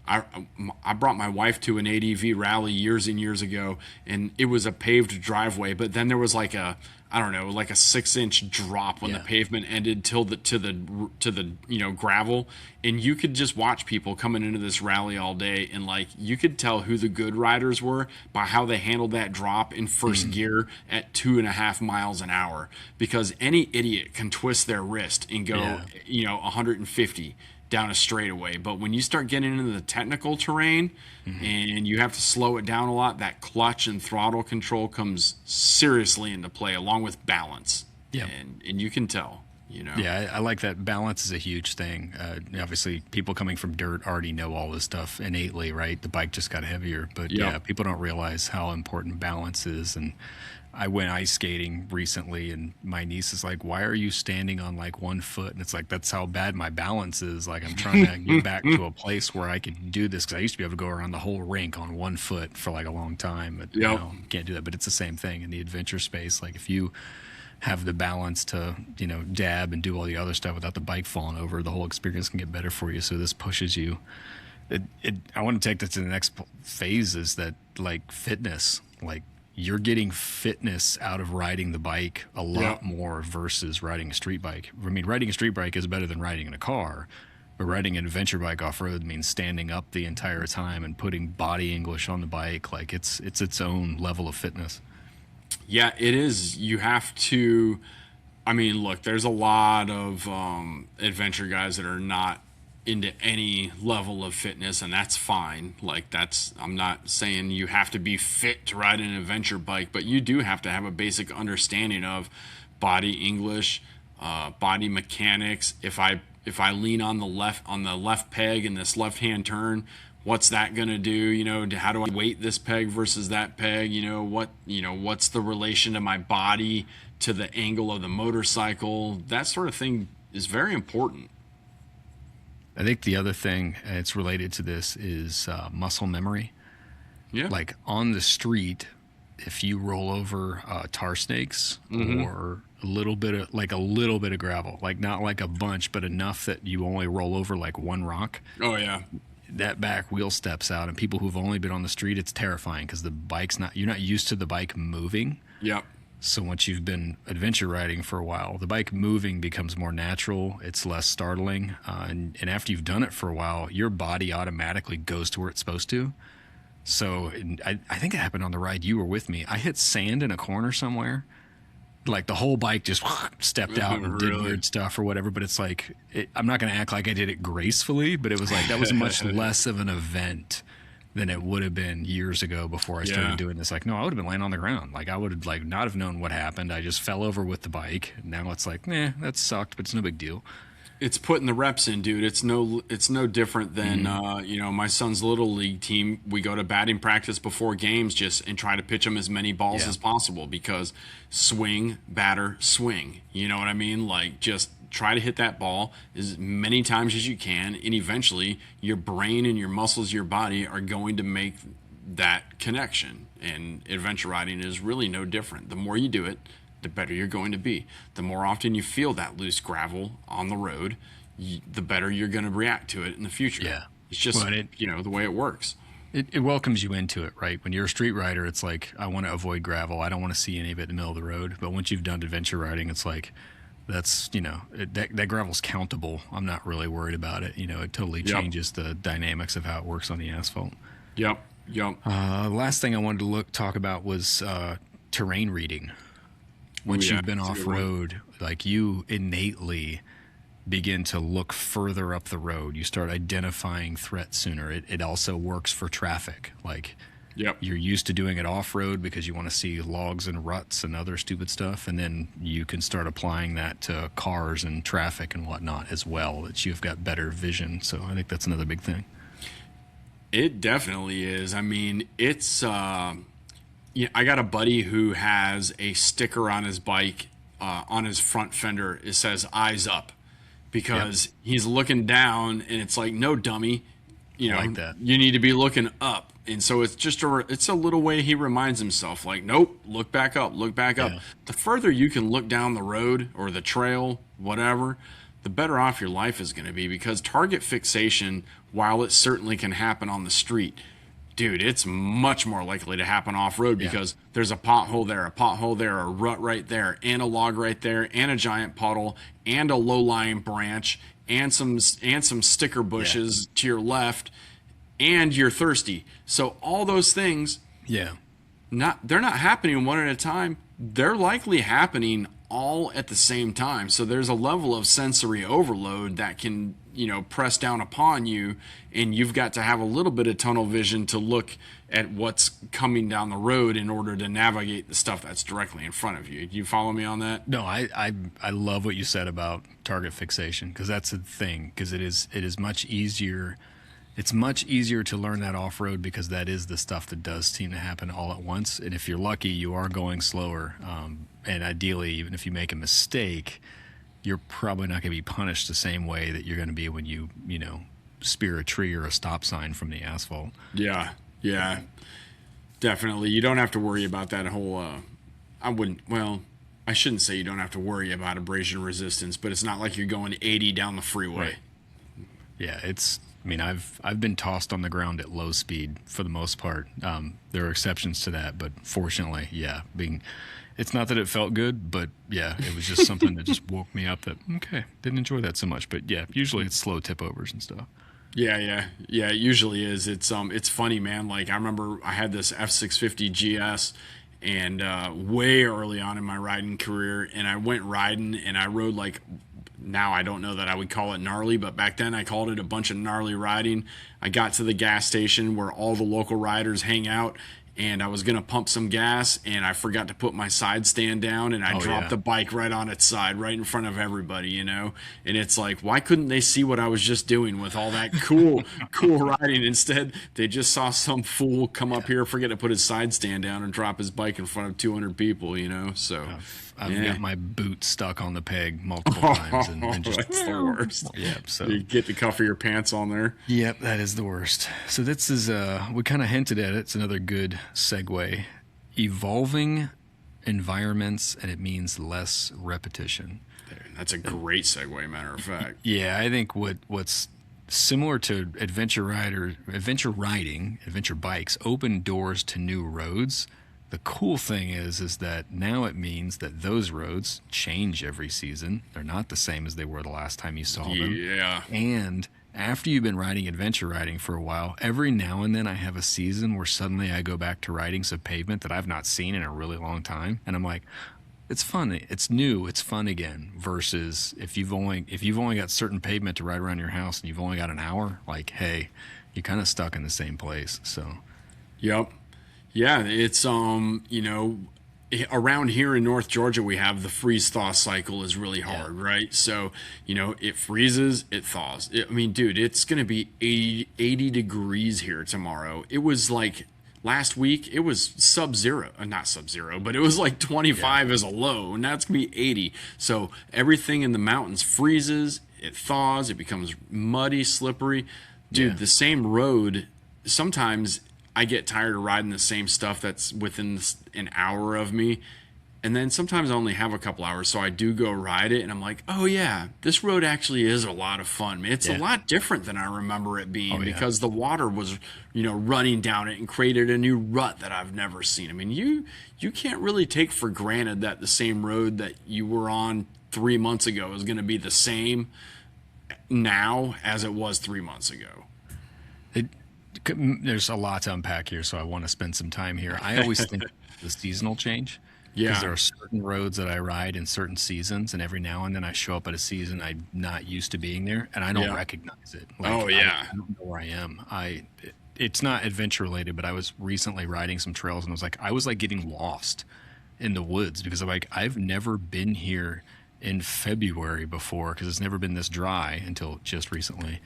I brought my wife to an ADV rally years and years ago, and it was a paved driveway, but then there was like a 6-inch drop when the pavement ended to the gravel, and you could just watch people coming into this rally all day, and like you could tell who the good riders were by how they handled that drop in first gear at 2.5 miles an hour, because any idiot can twist their wrist and go 150 down a straightaway. But when you start getting into the technical terrain and you have to slow it down a lot, that clutch and throttle control comes seriously into play, along with balance. Yeah. And you can tell. Yeah, I like that. Balance is a huge thing. Obviously, people coming from dirt already know all this stuff innately, right? The bike just got heavier. But yeah, people don't realize how important balance is. And I went ice skating recently, and my niece is like, why are you standing on like one foot? And it's like, that's how bad my balance is. Like, I'm trying to get back to a place where I can do this, because I used to be able to go around the whole rink on one foot for like a long time. But can't do that. But it's the same thing in the adventure space. Like, if you have the balance to dab and do all the other stuff without the bike falling over, the whole experience can get better for you. So this pushes you. I want to take this to the next phase, is that like fitness, like you're getting fitness out of riding the bike a lot more versus riding a street bike. I mean, riding a street bike is better than riding in a car, but riding an adventure bike off-road means standing up the entire time and putting body English on the bike. Like it's its own level of fitness. Yeah, it is. You have to. I mean, look, there's a lot of adventure guys that are not into any level of fitness, and that's fine. Like, I'm not saying you have to be fit to ride an adventure bike, but you do have to have a basic understanding of body English, body mechanics. If I lean on the left peg in this left hand turn, what's that going to do? How do I weight this peg versus that peg? What's the relation to my body to the angle of the motorcycle? That sort of thing is very important. I think the other thing, and it's related to this, is muscle memory. Yeah. Like on the street, if you roll over tar snakes or a little bit of gravel, like not like a bunch, but enough that you only roll over like one rock. Oh yeah. That back wheel steps out, and people who've only been on the street, it's terrifying because you're not used to the bike moving. Yep. So once you've been adventure riding for a while, the bike moving becomes more natural. It's less startling. And after you've done it for a while, your body automatically goes to where it's supposed to. So I think it happened on the ride you were with me. I hit sand in a corner somewhere. Like the whole bike just stepped out and did weird stuff or whatever. But it's like, I'm not going to act like I did it gracefully, but it was like, that was much less of an event than it would have been years ago before I started doing this. Like, no, I would have been laying on the ground. Like, I would have like not have known what happened. I just fell over with the bike. Now it's like, that sucked, but it's no big deal. It's putting the reps in, dude. It's no different than my son's little league team. We go to batting practice before games and try to pitch them as many balls as possible, because swing, batter, swing. You know what I mean? Like, just try to hit that ball as many times as you can, and eventually your brain and your muscles, your body are going to make that connection. And adventure riding is really no different. The more you do it, the better you're going to be. The more often you feel that loose gravel on the road, the better you're going to react to it in the future. Yeah. It's just, the way it works. It welcomes you into it, right? When you're a street rider, it's like, I want to avoid gravel. I don't want to see any of it in the middle of the road. But once you've done adventure riding, it's like, that's, that gravel's countable. I'm not really worried about it. It totally changes the dynamics of how it works on the asphalt. Yep. Last thing I wanted to talk about was terrain reading. Once you've been off-road, like, you innately begin to look further up the road. You start identifying threats sooner. It also works for traffic. Like, you're used to doing it off-road because you want to see logs and ruts and other stupid stuff, and then you can start applying that to cars and traffic and whatnot as well, that you've got better vision. So I think that's another big thing. It definitely is. I mean, it's I got a buddy who has a sticker on his bike, on his front fender. It says "Eyes Up," because he's looking down, and it's like, no, dummy, like that. You need to be looking up. And so it's just it's a little way he reminds himself, like, nope, look back up, look back up. The further you can look down the road or the trail, whatever, the better off your life is going to be, because target fixation, while it certainly can happen on the street, dude, it's much more likely to happen off-road, because there's a pothole there, a rut right there, and a log right there, and a giant puddle, and a low-lying branch, and some sticker bushes to your left, and you're thirsty. So all those things, they're not happening one at a time. They're likely happening all at the same time. So there's a level of sensory overload that can, press down upon you, and you've got to have a little bit of tunnel vision to look at what's coming down the road in order to navigate the stuff that's directly in front of you. Do you follow me on that? No, I love what you said about target fixation, because that's the thing, because it is much easier. It's much easier to learn that off-road, because that is the stuff that does seem to happen all at once. And if you're lucky, you are going slower. And ideally, even if you make a mistake, you're probably not going to be punished the same way that you're going to be when you spear a tree or a stop sign from the asphalt. Yeah, definitely. You don't have to worry about that whole, I shouldn't say you don't have to worry about abrasion resistance, but it's not like you're going 80 down the freeway. Right. Yeah, I've been tossed on the ground at low speed for the most part. There are exceptions to that, but fortunately, it's not that it felt good, but it was just something that just woke me up that, didn't enjoy that so much. But usually it's slow tip overs and stuff. Yeah, it usually is. It's funny, man. Like, I remember I had this F650 GS, and way early on in my riding career, and I went riding, and I rode like now I don't know that I would call it gnarly, but back then I called it a bunch of gnarly riding. I got to the gas station where all the local riders hang out, and I was going to pump some gas, and I forgot to put my side stand down, and I dropped the bike right on its side, right in front of everybody, you know? And it's like, why couldn't they see what I was just doing with all that cool riding? Instead, they just saw some fool come up here, forget to put his side stand down, and drop his bike in front of 200 people, you know? So I've got my boot stuck on the peg multiple times, and just that's the worst. Yep. So you get the cuff of your pants on there. Yep, that is the worst. So this is we kind of hinted at it. It's another good segue. Evolving environments, and it means less repetition. That's a great segue, matter of fact. Yeah, I think what's similar to adventure riding, adventure bikes, open doors to new roads. The cool thing is that now it means that those roads change every season. They're not the same as they were the last time you saw them. Yeah. And after you've been riding adventure riding for a while, every now and then I have a season where suddenly I go back to riding some pavement that I've not seen in a really long time, and I'm like, it's fun, it's new, it's fun again. Versus if you've only got certain pavement to ride around your house and you've only got an hour, like, hey, you're kind of stuck in the same place. So, yep. Yeah, it's you know, around here in North Georgia we have the freeze thaw cycle is really hard, right? So, you know, it freezes, it thaws. I mean, dude, it's going to be 80 degrees here tomorrow. It was like last week it was sub-zero, not sub-zero, but it was like 25 as a low, and that's going to be 80. So, everything in the mountains freezes, it thaws, it becomes muddy, slippery. Dude, the same road sometimes I get tired of riding the same stuff that's within an hour of me. And then sometimes I only have a couple hours, so I do go ride it. And I'm like, oh, yeah, this road actually is a lot of fun. It's a lot different than I remember it being because the water was, you know, running down it and created a new rut that I've never seen. I mean, you can't really take for granted that the same road that you were on 3 months ago is going to be the same now as it was 3 months ago. There's a lot to unpack here, so I want to spend some time here. I always think the seasonal change. Because there are certain roads that I ride in certain seasons, and every now and then I show up at a season I'm not used to being there, and I don't recognize it. Like, I don't know where I am. It's not adventure related, but I was recently riding some trails, and I was like getting lost in the woods because I've never been here in February before because it's never been this dry until just recently.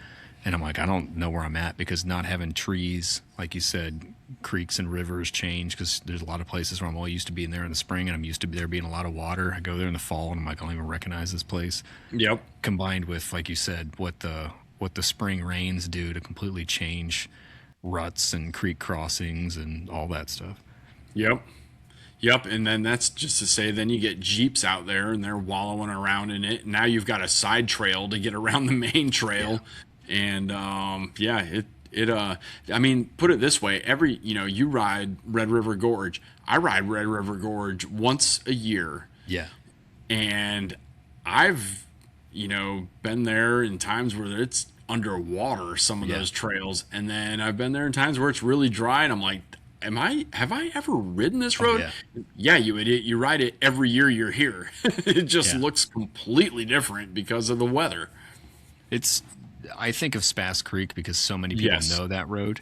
And I'm like, I don't know where I'm at because not having trees, like you said, creeks and rivers change because there's a lot of places where I'm all used to being there in the spring and I'm used to there being a lot of water. I go there in the fall and I'm like, I don't even recognize this place. Yep. Combined with, like you said, what the spring rains do to completely change ruts and creek crossings and all that stuff. Yep. Yep, and then that's just to say, then you get Jeeps out there and they're wallowing around in it. Now you've got a side trail to get around the main trail. Yeah. And I mean, put it this way, you ride Red River Gorge. I ride Red River Gorge once a year. Yeah. And I've, been there in times where it's underwater, some of those trails. And then I've been there in times where it's really dry and I'm like, have I ever ridden this road? Yeah, you idiot. You ride it every year you're here. It just looks completely different because of the weather. I think of Spass Creek because so many people know that road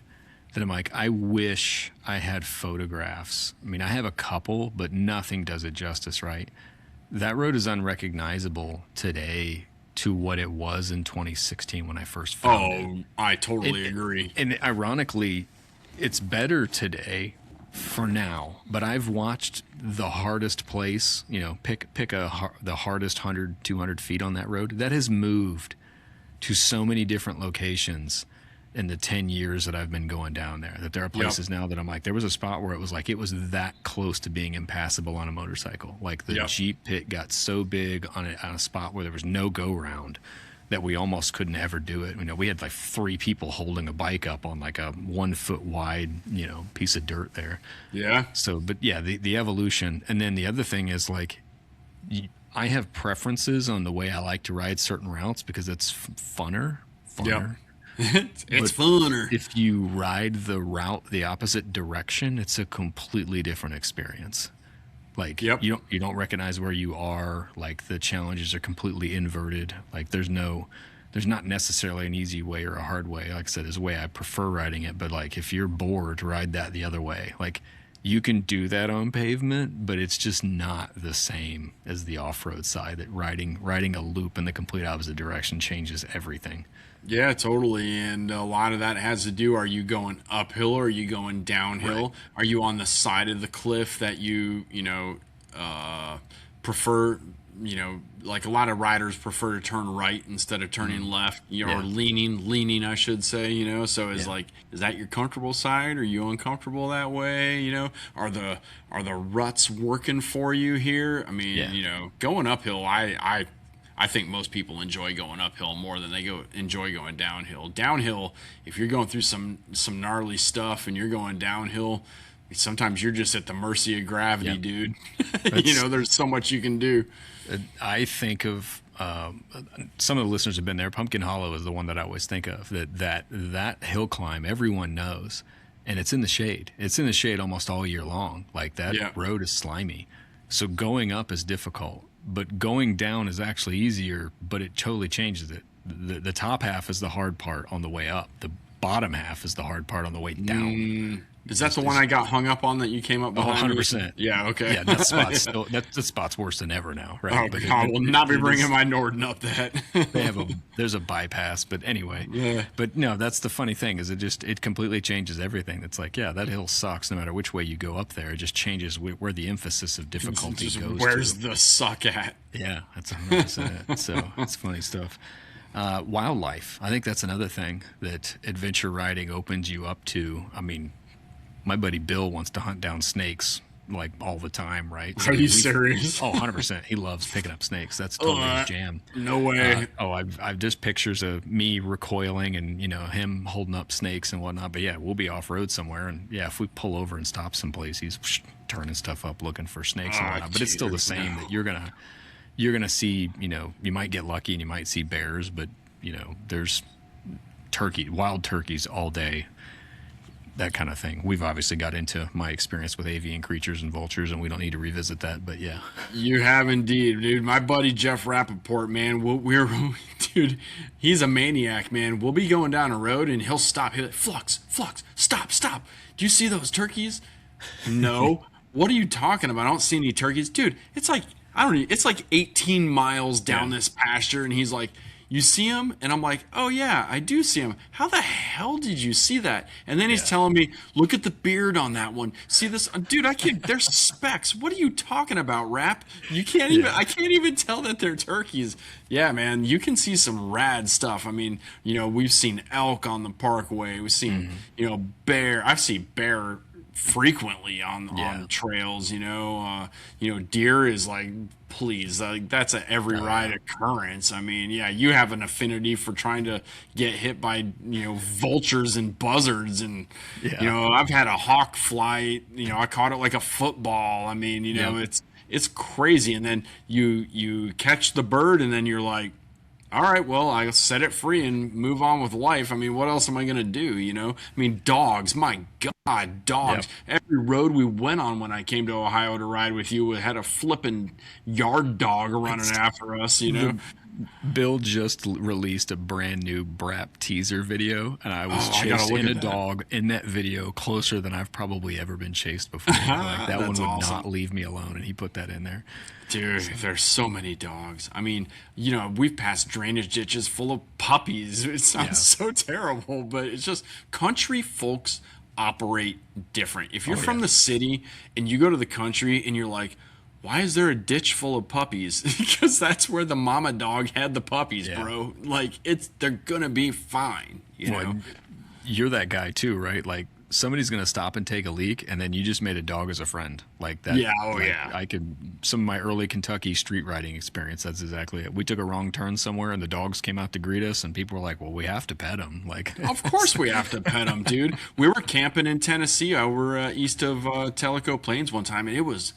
that I'm like, I wish I had photographs. I mean, I have a couple, but nothing does it justice, right? That road is unrecognizable today to what it was in 2016 when I first found it. Oh, I totally agree. And ironically, it's better today for now, but I've watched the hardest place, pick the hardest 100, 200 feet on that road. That has moved to so many different locations in the 10 years that I've been going down there, that there are places now that I'm like, there was a spot where it was that close to being impassable on a motorcycle. Like the Jeep pit got so big on a spot where there was no go round that we almost couldn't ever do it. We had like 3 people holding a bike up on like a 1 foot wide, piece of dirt there. Yeah. So, but yeah, the evolution. And then the other thing is like, I have preferences on the way I like to ride certain routes because it's funner. Yep. It's funner. If you ride the route the opposite direction, it's a completely different experience. Like Yep. you don't recognize where you are. Like the challenges are completely inverted. Like there's not necessarily an easy way or a hard way. Like I said, there's a way I prefer riding it, but like if you're bored, ride that the other way. Like you can do that on pavement, but it's just not the same as the off-road side. That riding a loop in the complete opposite direction changes everything. Yeah, totally. And a lot of that has to do, are you going uphill or are you going downhill? Right. Are you on the side of the cliff that prefer, like a lot of riders prefer to turn right instead of turning left, or Yeah. leaning, I should say, so is Yeah. like, is that your comfortable side? Are you uncomfortable that way? Are the ruts working for you here? I mean, Yeah. going uphill, I think most people enjoy going uphill more than they enjoy going downhill. Downhill, if you're going through some gnarly stuff and you're going downhill, sometimes you're just at the mercy of gravity, Yep. dude. That's There's so much you can do. I think of some of the listeners have been there. Pumpkin Hollow is the one that I always think of. That hill climb, everyone knows, and it's in the shade. It's in the shade almost all year long. Like that Yeah. road is slimy, so going up is difficult, but going down is actually easier. But it totally changes it. The top half is the hard part on the way up. The bottom half is the hard part on the way down. Is that the one I got hung up on that you came up Oh, behind me? 100%. Yeah, okay. Yeah, that spot's still the spot's worse than ever now, right? Oh, God, I will not be bringing my Norden up that. there's a bypass, but anyway. Yeah. But no, that's the funny thing is it completely changes everything. It's like, yeah, that hill sucks no matter which way you go up there. It just changes where the emphasis of difficulty Just goes where's to. the suck at? Yeah, that's 100% it. So it's funny stuff. Wildlife. I think that's another thing that adventure riding opens you up to. I mean, my buddy Bill wants to hunt down snakes like all the time, right? Are you serious? Oh, 100%. He loves picking up snakes. That's totally his jam. No way. I've just pictures of me recoiling and him holding up snakes and whatnot. But yeah, we'll be off road somewhere, and yeah, if we pull over and stop someplace, he's turning stuff up looking for snakes and whatnot. But it's still the same that you're gonna see. You might get lucky and you might see bears, but there's wild turkeys all day. That kind of thing. We've obviously got into my experience with avian creatures and vultures, and we don't need to revisit that. But yeah, You have indeed, dude. My buddy Jeff Rappaport, man, dude, he's a maniac, man. We'll be going down a road and he'll stop. He'll like, Flux, stop. Do you see those turkeys? No. What are you talking about? I don't see any turkeys. Dude, it's like, it's like 18 miles down this pasture, and he's like, you see him? And I'm like, oh yeah, I do see him. How the hell did you see that? And then he's telling me, look at the beard on that one. See this? Dude, I can't, there's specks. What are you talking about, Rap? I can't even tell that they're turkeys. Yeah, man, you can see some rad stuff. I mean, we've seen elk on the parkway. We've seen, bear. I've seen bear frequently on trails, deer is like, please, like that's a every ride occurrence. I mean, yeah, you have an affinity for trying to get hit by vultures and buzzards, and I've had a hawk fly, I caught it like a football. I mean, it's crazy. And then you catch the bird, and then you're like, all right, well, I'll set it free and move on with life. I mean, what else am I going to do, I mean, dogs, my God, dogs. Yep. Every road we went on when I came to Ohio to ride with you, we had a flipping yard dog running after us, Bill just released a brand new Brap teaser video, and I was chased in a dog in that video closer than I've probably ever been chased before. Like, that one would not leave me alone, and he put that in there. Dude, there's so many dogs. I mean, we've passed drainage ditches full of puppies. It sounds so terrible, but it's just country folks operate different. If you're from the city and you go to the country and you're like, why is there a ditch full of puppies? Because that's where the mama dog had the puppies, bro. Like, they're gonna be fine, You're that guy too, right? Like, somebody's gonna stop and take a leak, and then you just made a dog as a friend, like that. Yeah, I could. Some of my early Kentucky street riding experience. That's exactly it. We took a wrong turn somewhere, and the dogs came out to greet us, and people were like, "Well, we have to pet them." Like, of course we have to pet them, dude. We were camping in Tennessee, over east of Tellico Plains one time, and it was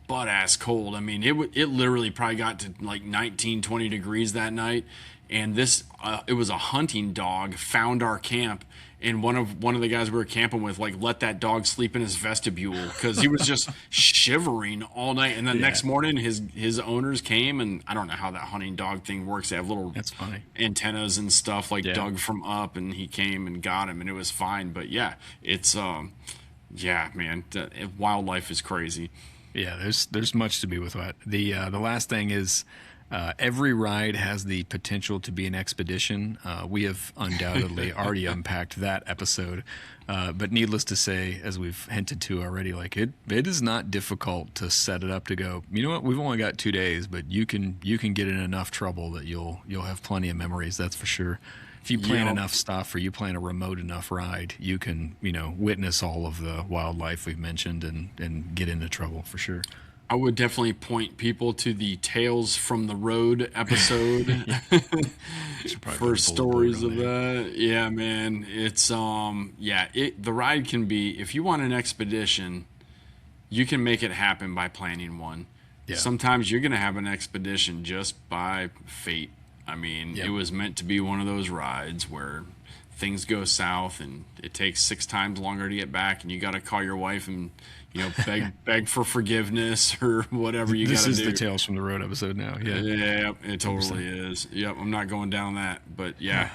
butt ass cold. I mean, it literally probably got to like 19, 20 degrees that night, and it was a hunting dog found our camp and one of the guys we were camping with like let that dog sleep in his vestibule because he was just shivering all night. And then next morning, his owners came, and I don't know how that hunting dog thing works. They have little That's funny. antennas and stuff like Doug from Up, and he came and got him, and it was fine. But yeah, it's yeah, man, wildlife is crazy. Yeah, there's much to be with that. The last thing is every ride has the potential to be an expedition. We have undoubtedly already unpacked that episode, but needless to say, as we've hinted to already, like it is not difficult to set it up to go. You know what? We've only got 2 days, but you can get in enough trouble that you'll have plenty of memories. That's for sure. If you plan enough stuff or you plan a remote enough ride, you can, witness all of the wildlife we've mentioned and get into trouble for sure. I would definitely point people to the Tales from the Road episode for stories of that. Yeah, man. It's the ride can be, if you want an expedition, you can make it happen by planning one. Yeah. Sometimes you're going to have an expedition just by fate. I mean, It was meant to be one of those rides where things go south and it takes 6 times longer to get back, and you got to call your wife and beg for forgiveness or whatever you got to do. This is the Tales from the Road episode now. Yeah, it totally is. Yep, I'm not going down that, but yeah.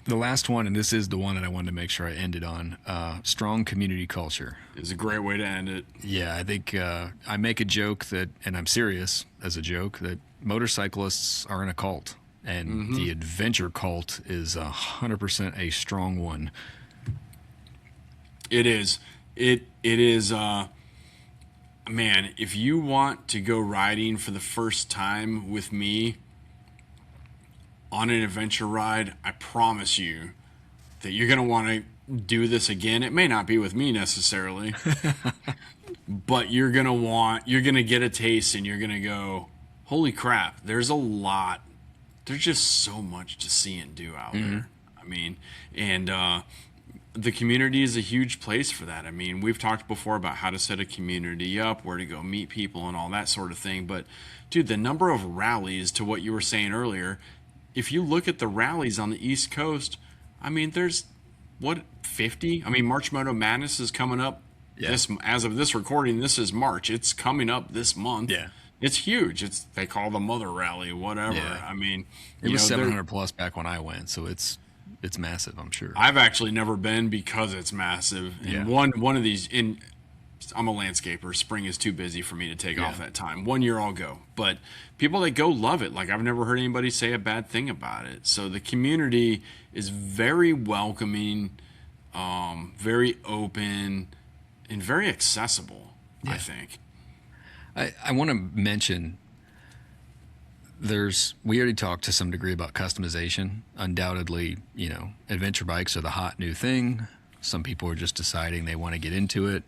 The last one, and this is the one that I wanted to make sure I ended on, strong community culture. It's a great way to end it. Yeah, I think I make a joke that, and I'm serious as a joke, that motorcyclists are in a cult. And the adventure cult is 100% a strong one. It is. It is. Man, if you want to go riding for the first time with me on an adventure ride, I promise you that you're going to want to do this again. It may not be with me necessarily, but you're going to get a taste, and you're going to go, holy crap, there's just so much to see and do out there. I mean, and the community is a huge place for that. I mean, we've talked before about how to set a community up, where to go meet people and all that sort of thing. But, dude, the number of rallies, to what you were saying earlier, if you look at the rallies on the East Coast, I mean, there's, 50? I mean, March Moto Madness is coming up. Yeah. As of this recording, this is March. It's coming up this month. Yeah. It's huge. They call the Mother Rally, whatever. Yeah. I mean, it was 700 plus back when I went, so it's massive, I'm sure. I've actually never been because it's massive. And one of these, I'm a landscaper. Spring is too busy for me to take off that time. 1 year I'll go, but people that go love it. Like, I've never heard anybody say a bad thing about it. So the community is very welcoming, very open, and very accessible. I think. I want to mention we already talked to some degree about customization. Undoubtedly, adventure bikes are the hot new thing. Some people are just deciding they want to get into it.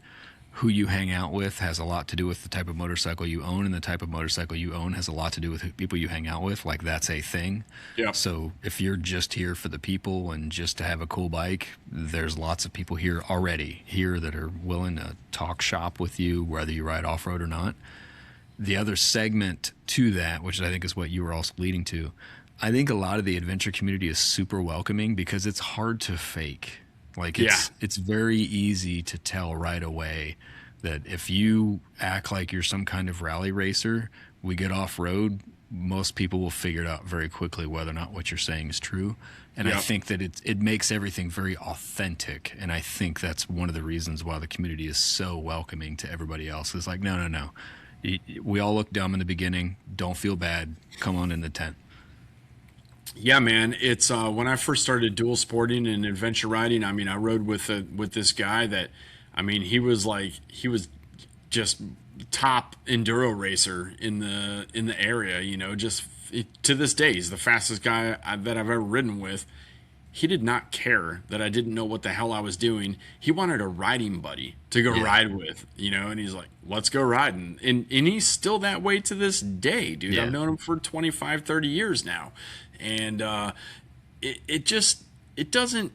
Who you hang out with has a lot to do with the type of motorcycle you own, and the type of motorcycle you own has a lot to do with people you hang out with. Like, that's a thing. Yeah. So if you're just here for the people and just to have a cool bike, there's lots of people here that are willing to talk shop with you, whether you ride off-road or not. The other segment to that, which I think is what you were also leading to, I think a lot of the adventure community is super welcoming because it's hard to fake. Like, it's very easy to tell right away that if you act like you're some kind of rally racer, we get off road, most people will figure it out very quickly whether or not what you're saying is true. And I think that it makes everything very authentic. And I think that's one of the reasons why the community is so welcoming to everybody else. It's like, no. We all look dumb in the beginning. Don't feel bad. Come on in the tent. Yeah, man. It's when I first started dual sporting and adventure riding. I mean, I rode with this guy that, I mean, he was just top enduro racer in the area. Just to this day, he's the fastest guy that I've ever ridden with. He did not care that I didn't know what the hell I was doing. He wanted a riding buddy to go ride with, and he's like, let's go riding. And he's still that way to this day, dude. Yeah. I've known him for 25, 30 years now. And it doesn't,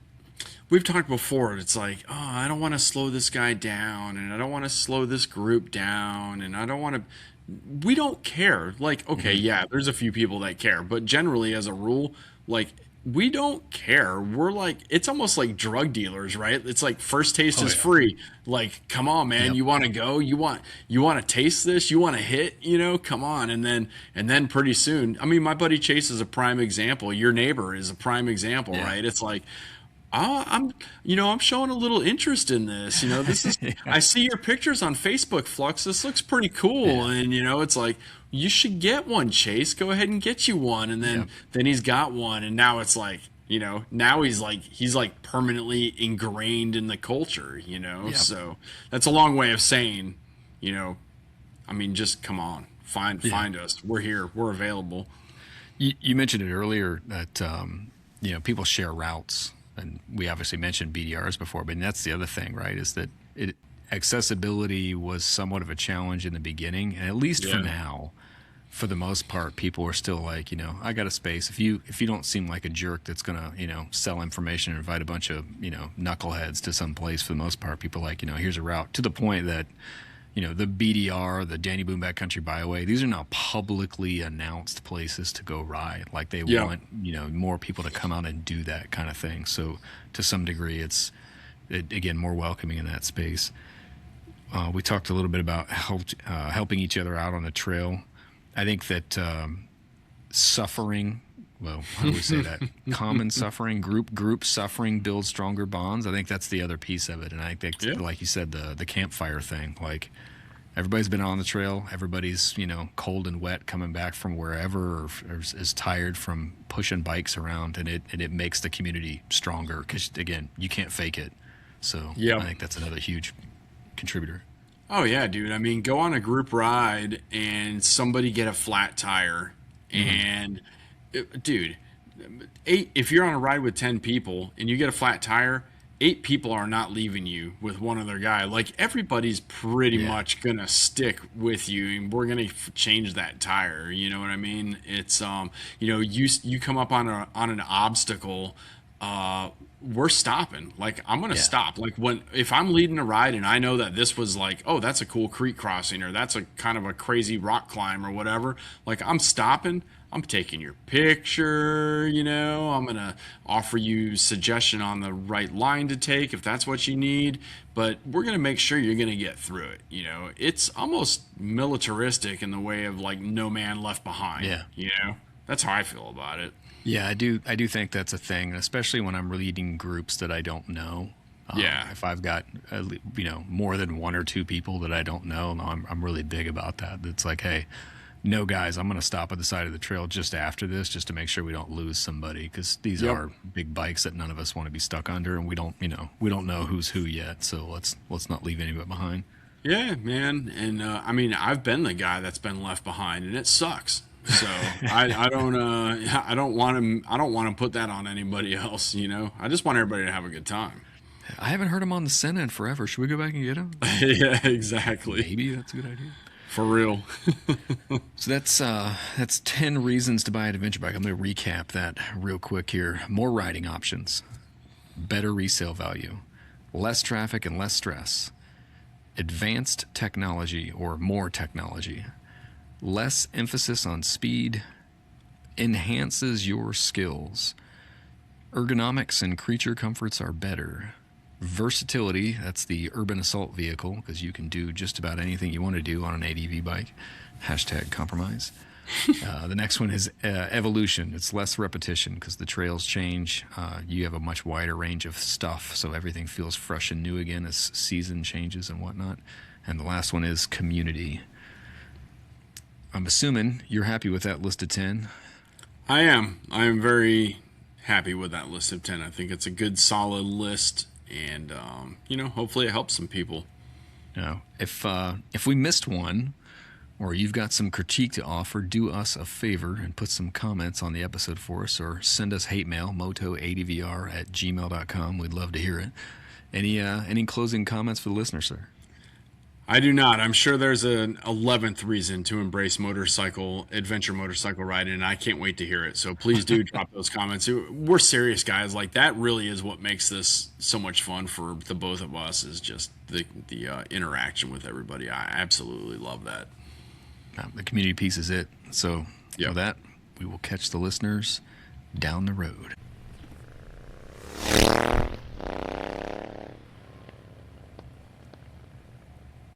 we've talked before, it's like, oh, I don't want to slow this guy down, and I don't want to slow this group down, and I don't want to, we don't care. Like, okay, there's a few people that care, but generally, as a rule, like, we don't care. We're like, it's almost like drug dealers, right? It's like first taste Oh is yeah. free. Like, come on, man, Yep. you want to go? You want to taste this? You want to hit? Come on. And then pretty soon, I mean, my buddy Chase is a prime example. Your neighbor is a prime example, Yeah. right? It's like, I'm showing a little interest in this. This is, Yeah. I see your pictures on Facebook, Flux. This looks pretty cool. Yeah. And, it's like, you should get one, Chase. Go ahead and get you one. And then, Yep. then he's got one. And now it's like, now he's like permanently ingrained in the culture. Yep. So that's a long way of saying, you know, I mean, just come on, Yeah. find us. We're here. We're available. You mentioned it earlier that people share routes, and we obviously mentioned BDRs before, but that's the other thing, right? Is that accessibility was somewhat of a challenge in the beginning, and at least for Yeah. now, for the most part, people are still like, I got a space. If you don't seem like a jerk that's gonna sell information and invite a bunch of knuckleheads to some place, for the most part, people are like, here's a route, to the point that the BDR, the Danny Boone Backcountry Byway, these are now publicly announced places to go ride. Like they Yeah. want, more people to come out and do that kind of thing. So to some degree, again, more welcoming in that space. We talked a little bit about helping each other out on the trail. I think that suffering, well, how do we say that? Common suffering, group suffering builds stronger bonds. I think that's the other piece of it. And I think, Yeah. like you said, the campfire thing, like everybody's been on the trail. Everybody's, cold and wet coming back from wherever, or is tired from pushing bikes around, and it makes the community stronger because, again, you can't fake it. So Yeah. I think that's another huge contributor. Oh yeah, dude. I mean, go on a group ride and somebody get a flat tire, and dude, if you're on a ride with 10 people and you get a flat tire, 8 people are not leaving you with one other guy. Like everybody's pretty Yeah. much gonna stick with you, and we're gonna change that tire. You know what I mean? It's you come up on an obstacle. We're stopping. Like I'm gonna Yeah. stop. Like if I'm leading a ride and I know that this was like, oh, that's a cool creek crossing, or that's a kind of a crazy rock climb or whatever. Like I'm stopping. I'm taking your picture. I'm gonna offer you suggestion on the right line to take if that's what you need. But we're gonna make sure you're gonna get through it. It's almost militaristic in the way of like no man left behind. Yeah. That's how I feel about it. Yeah, I do. I do think that's a thing, especially when I'm leading groups that I don't know. Yeah. If I've got more than one or two people that I don't know, I'm really big about that. It's like, hey, no, guys, I'm going to stop at the side of the trail just after this, just to make sure we don't lose somebody, because these Yep. are big bikes that none of us want to be stuck under, and we don't know who's who yet. So let's not leave anybody behind. Yeah, man, and I mean, I've been the guy that's been left behind, and it sucks. So I don't want to put that on anybody else. I just want everybody to have a good time. I haven't heard him on the Senna in forever. Should we go back and get him? Yeah, exactly. Maybe that's a good idea. For real. So that's 10 reasons to buy an adventure bike. I'm going to recap that real quick here. More riding options, better resale value, less traffic and less stress, advanced technology or more technology, less emphasis on speed, enhances your skills, ergonomics and creature comforts are better, versatility, that's the urban assault vehicle, because you can do just about anything you want to do on an ADV bike, hashtag compromise. The next one is evolution. It's less repetition because the trails change. You have a much wider range of stuff, so everything feels fresh and new again as season changes and whatnot. And the last one is community. I'm assuming you're happy with that list of 10. I am. I am very happy with that list of 10. I think it's a good, solid list, and hopefully it helps some people. If we missed one, or you've got some critique to offer, do us a favor and put some comments on the episode for us, or send us hate mail, motoadvr@gmail.com. We'd love to hear it. Any closing comments for the listener, sir? I do not. I'm sure there's an 11th reason to embrace adventure motorcycle riding, and I can't wait to hear it. So please do drop those comments. We're serious guys. Like that really is what makes this so much fun for the both of us, is just the interaction with everybody. I absolutely love that. The community piece is it. So Yep. with that, we will catch the listeners down the road.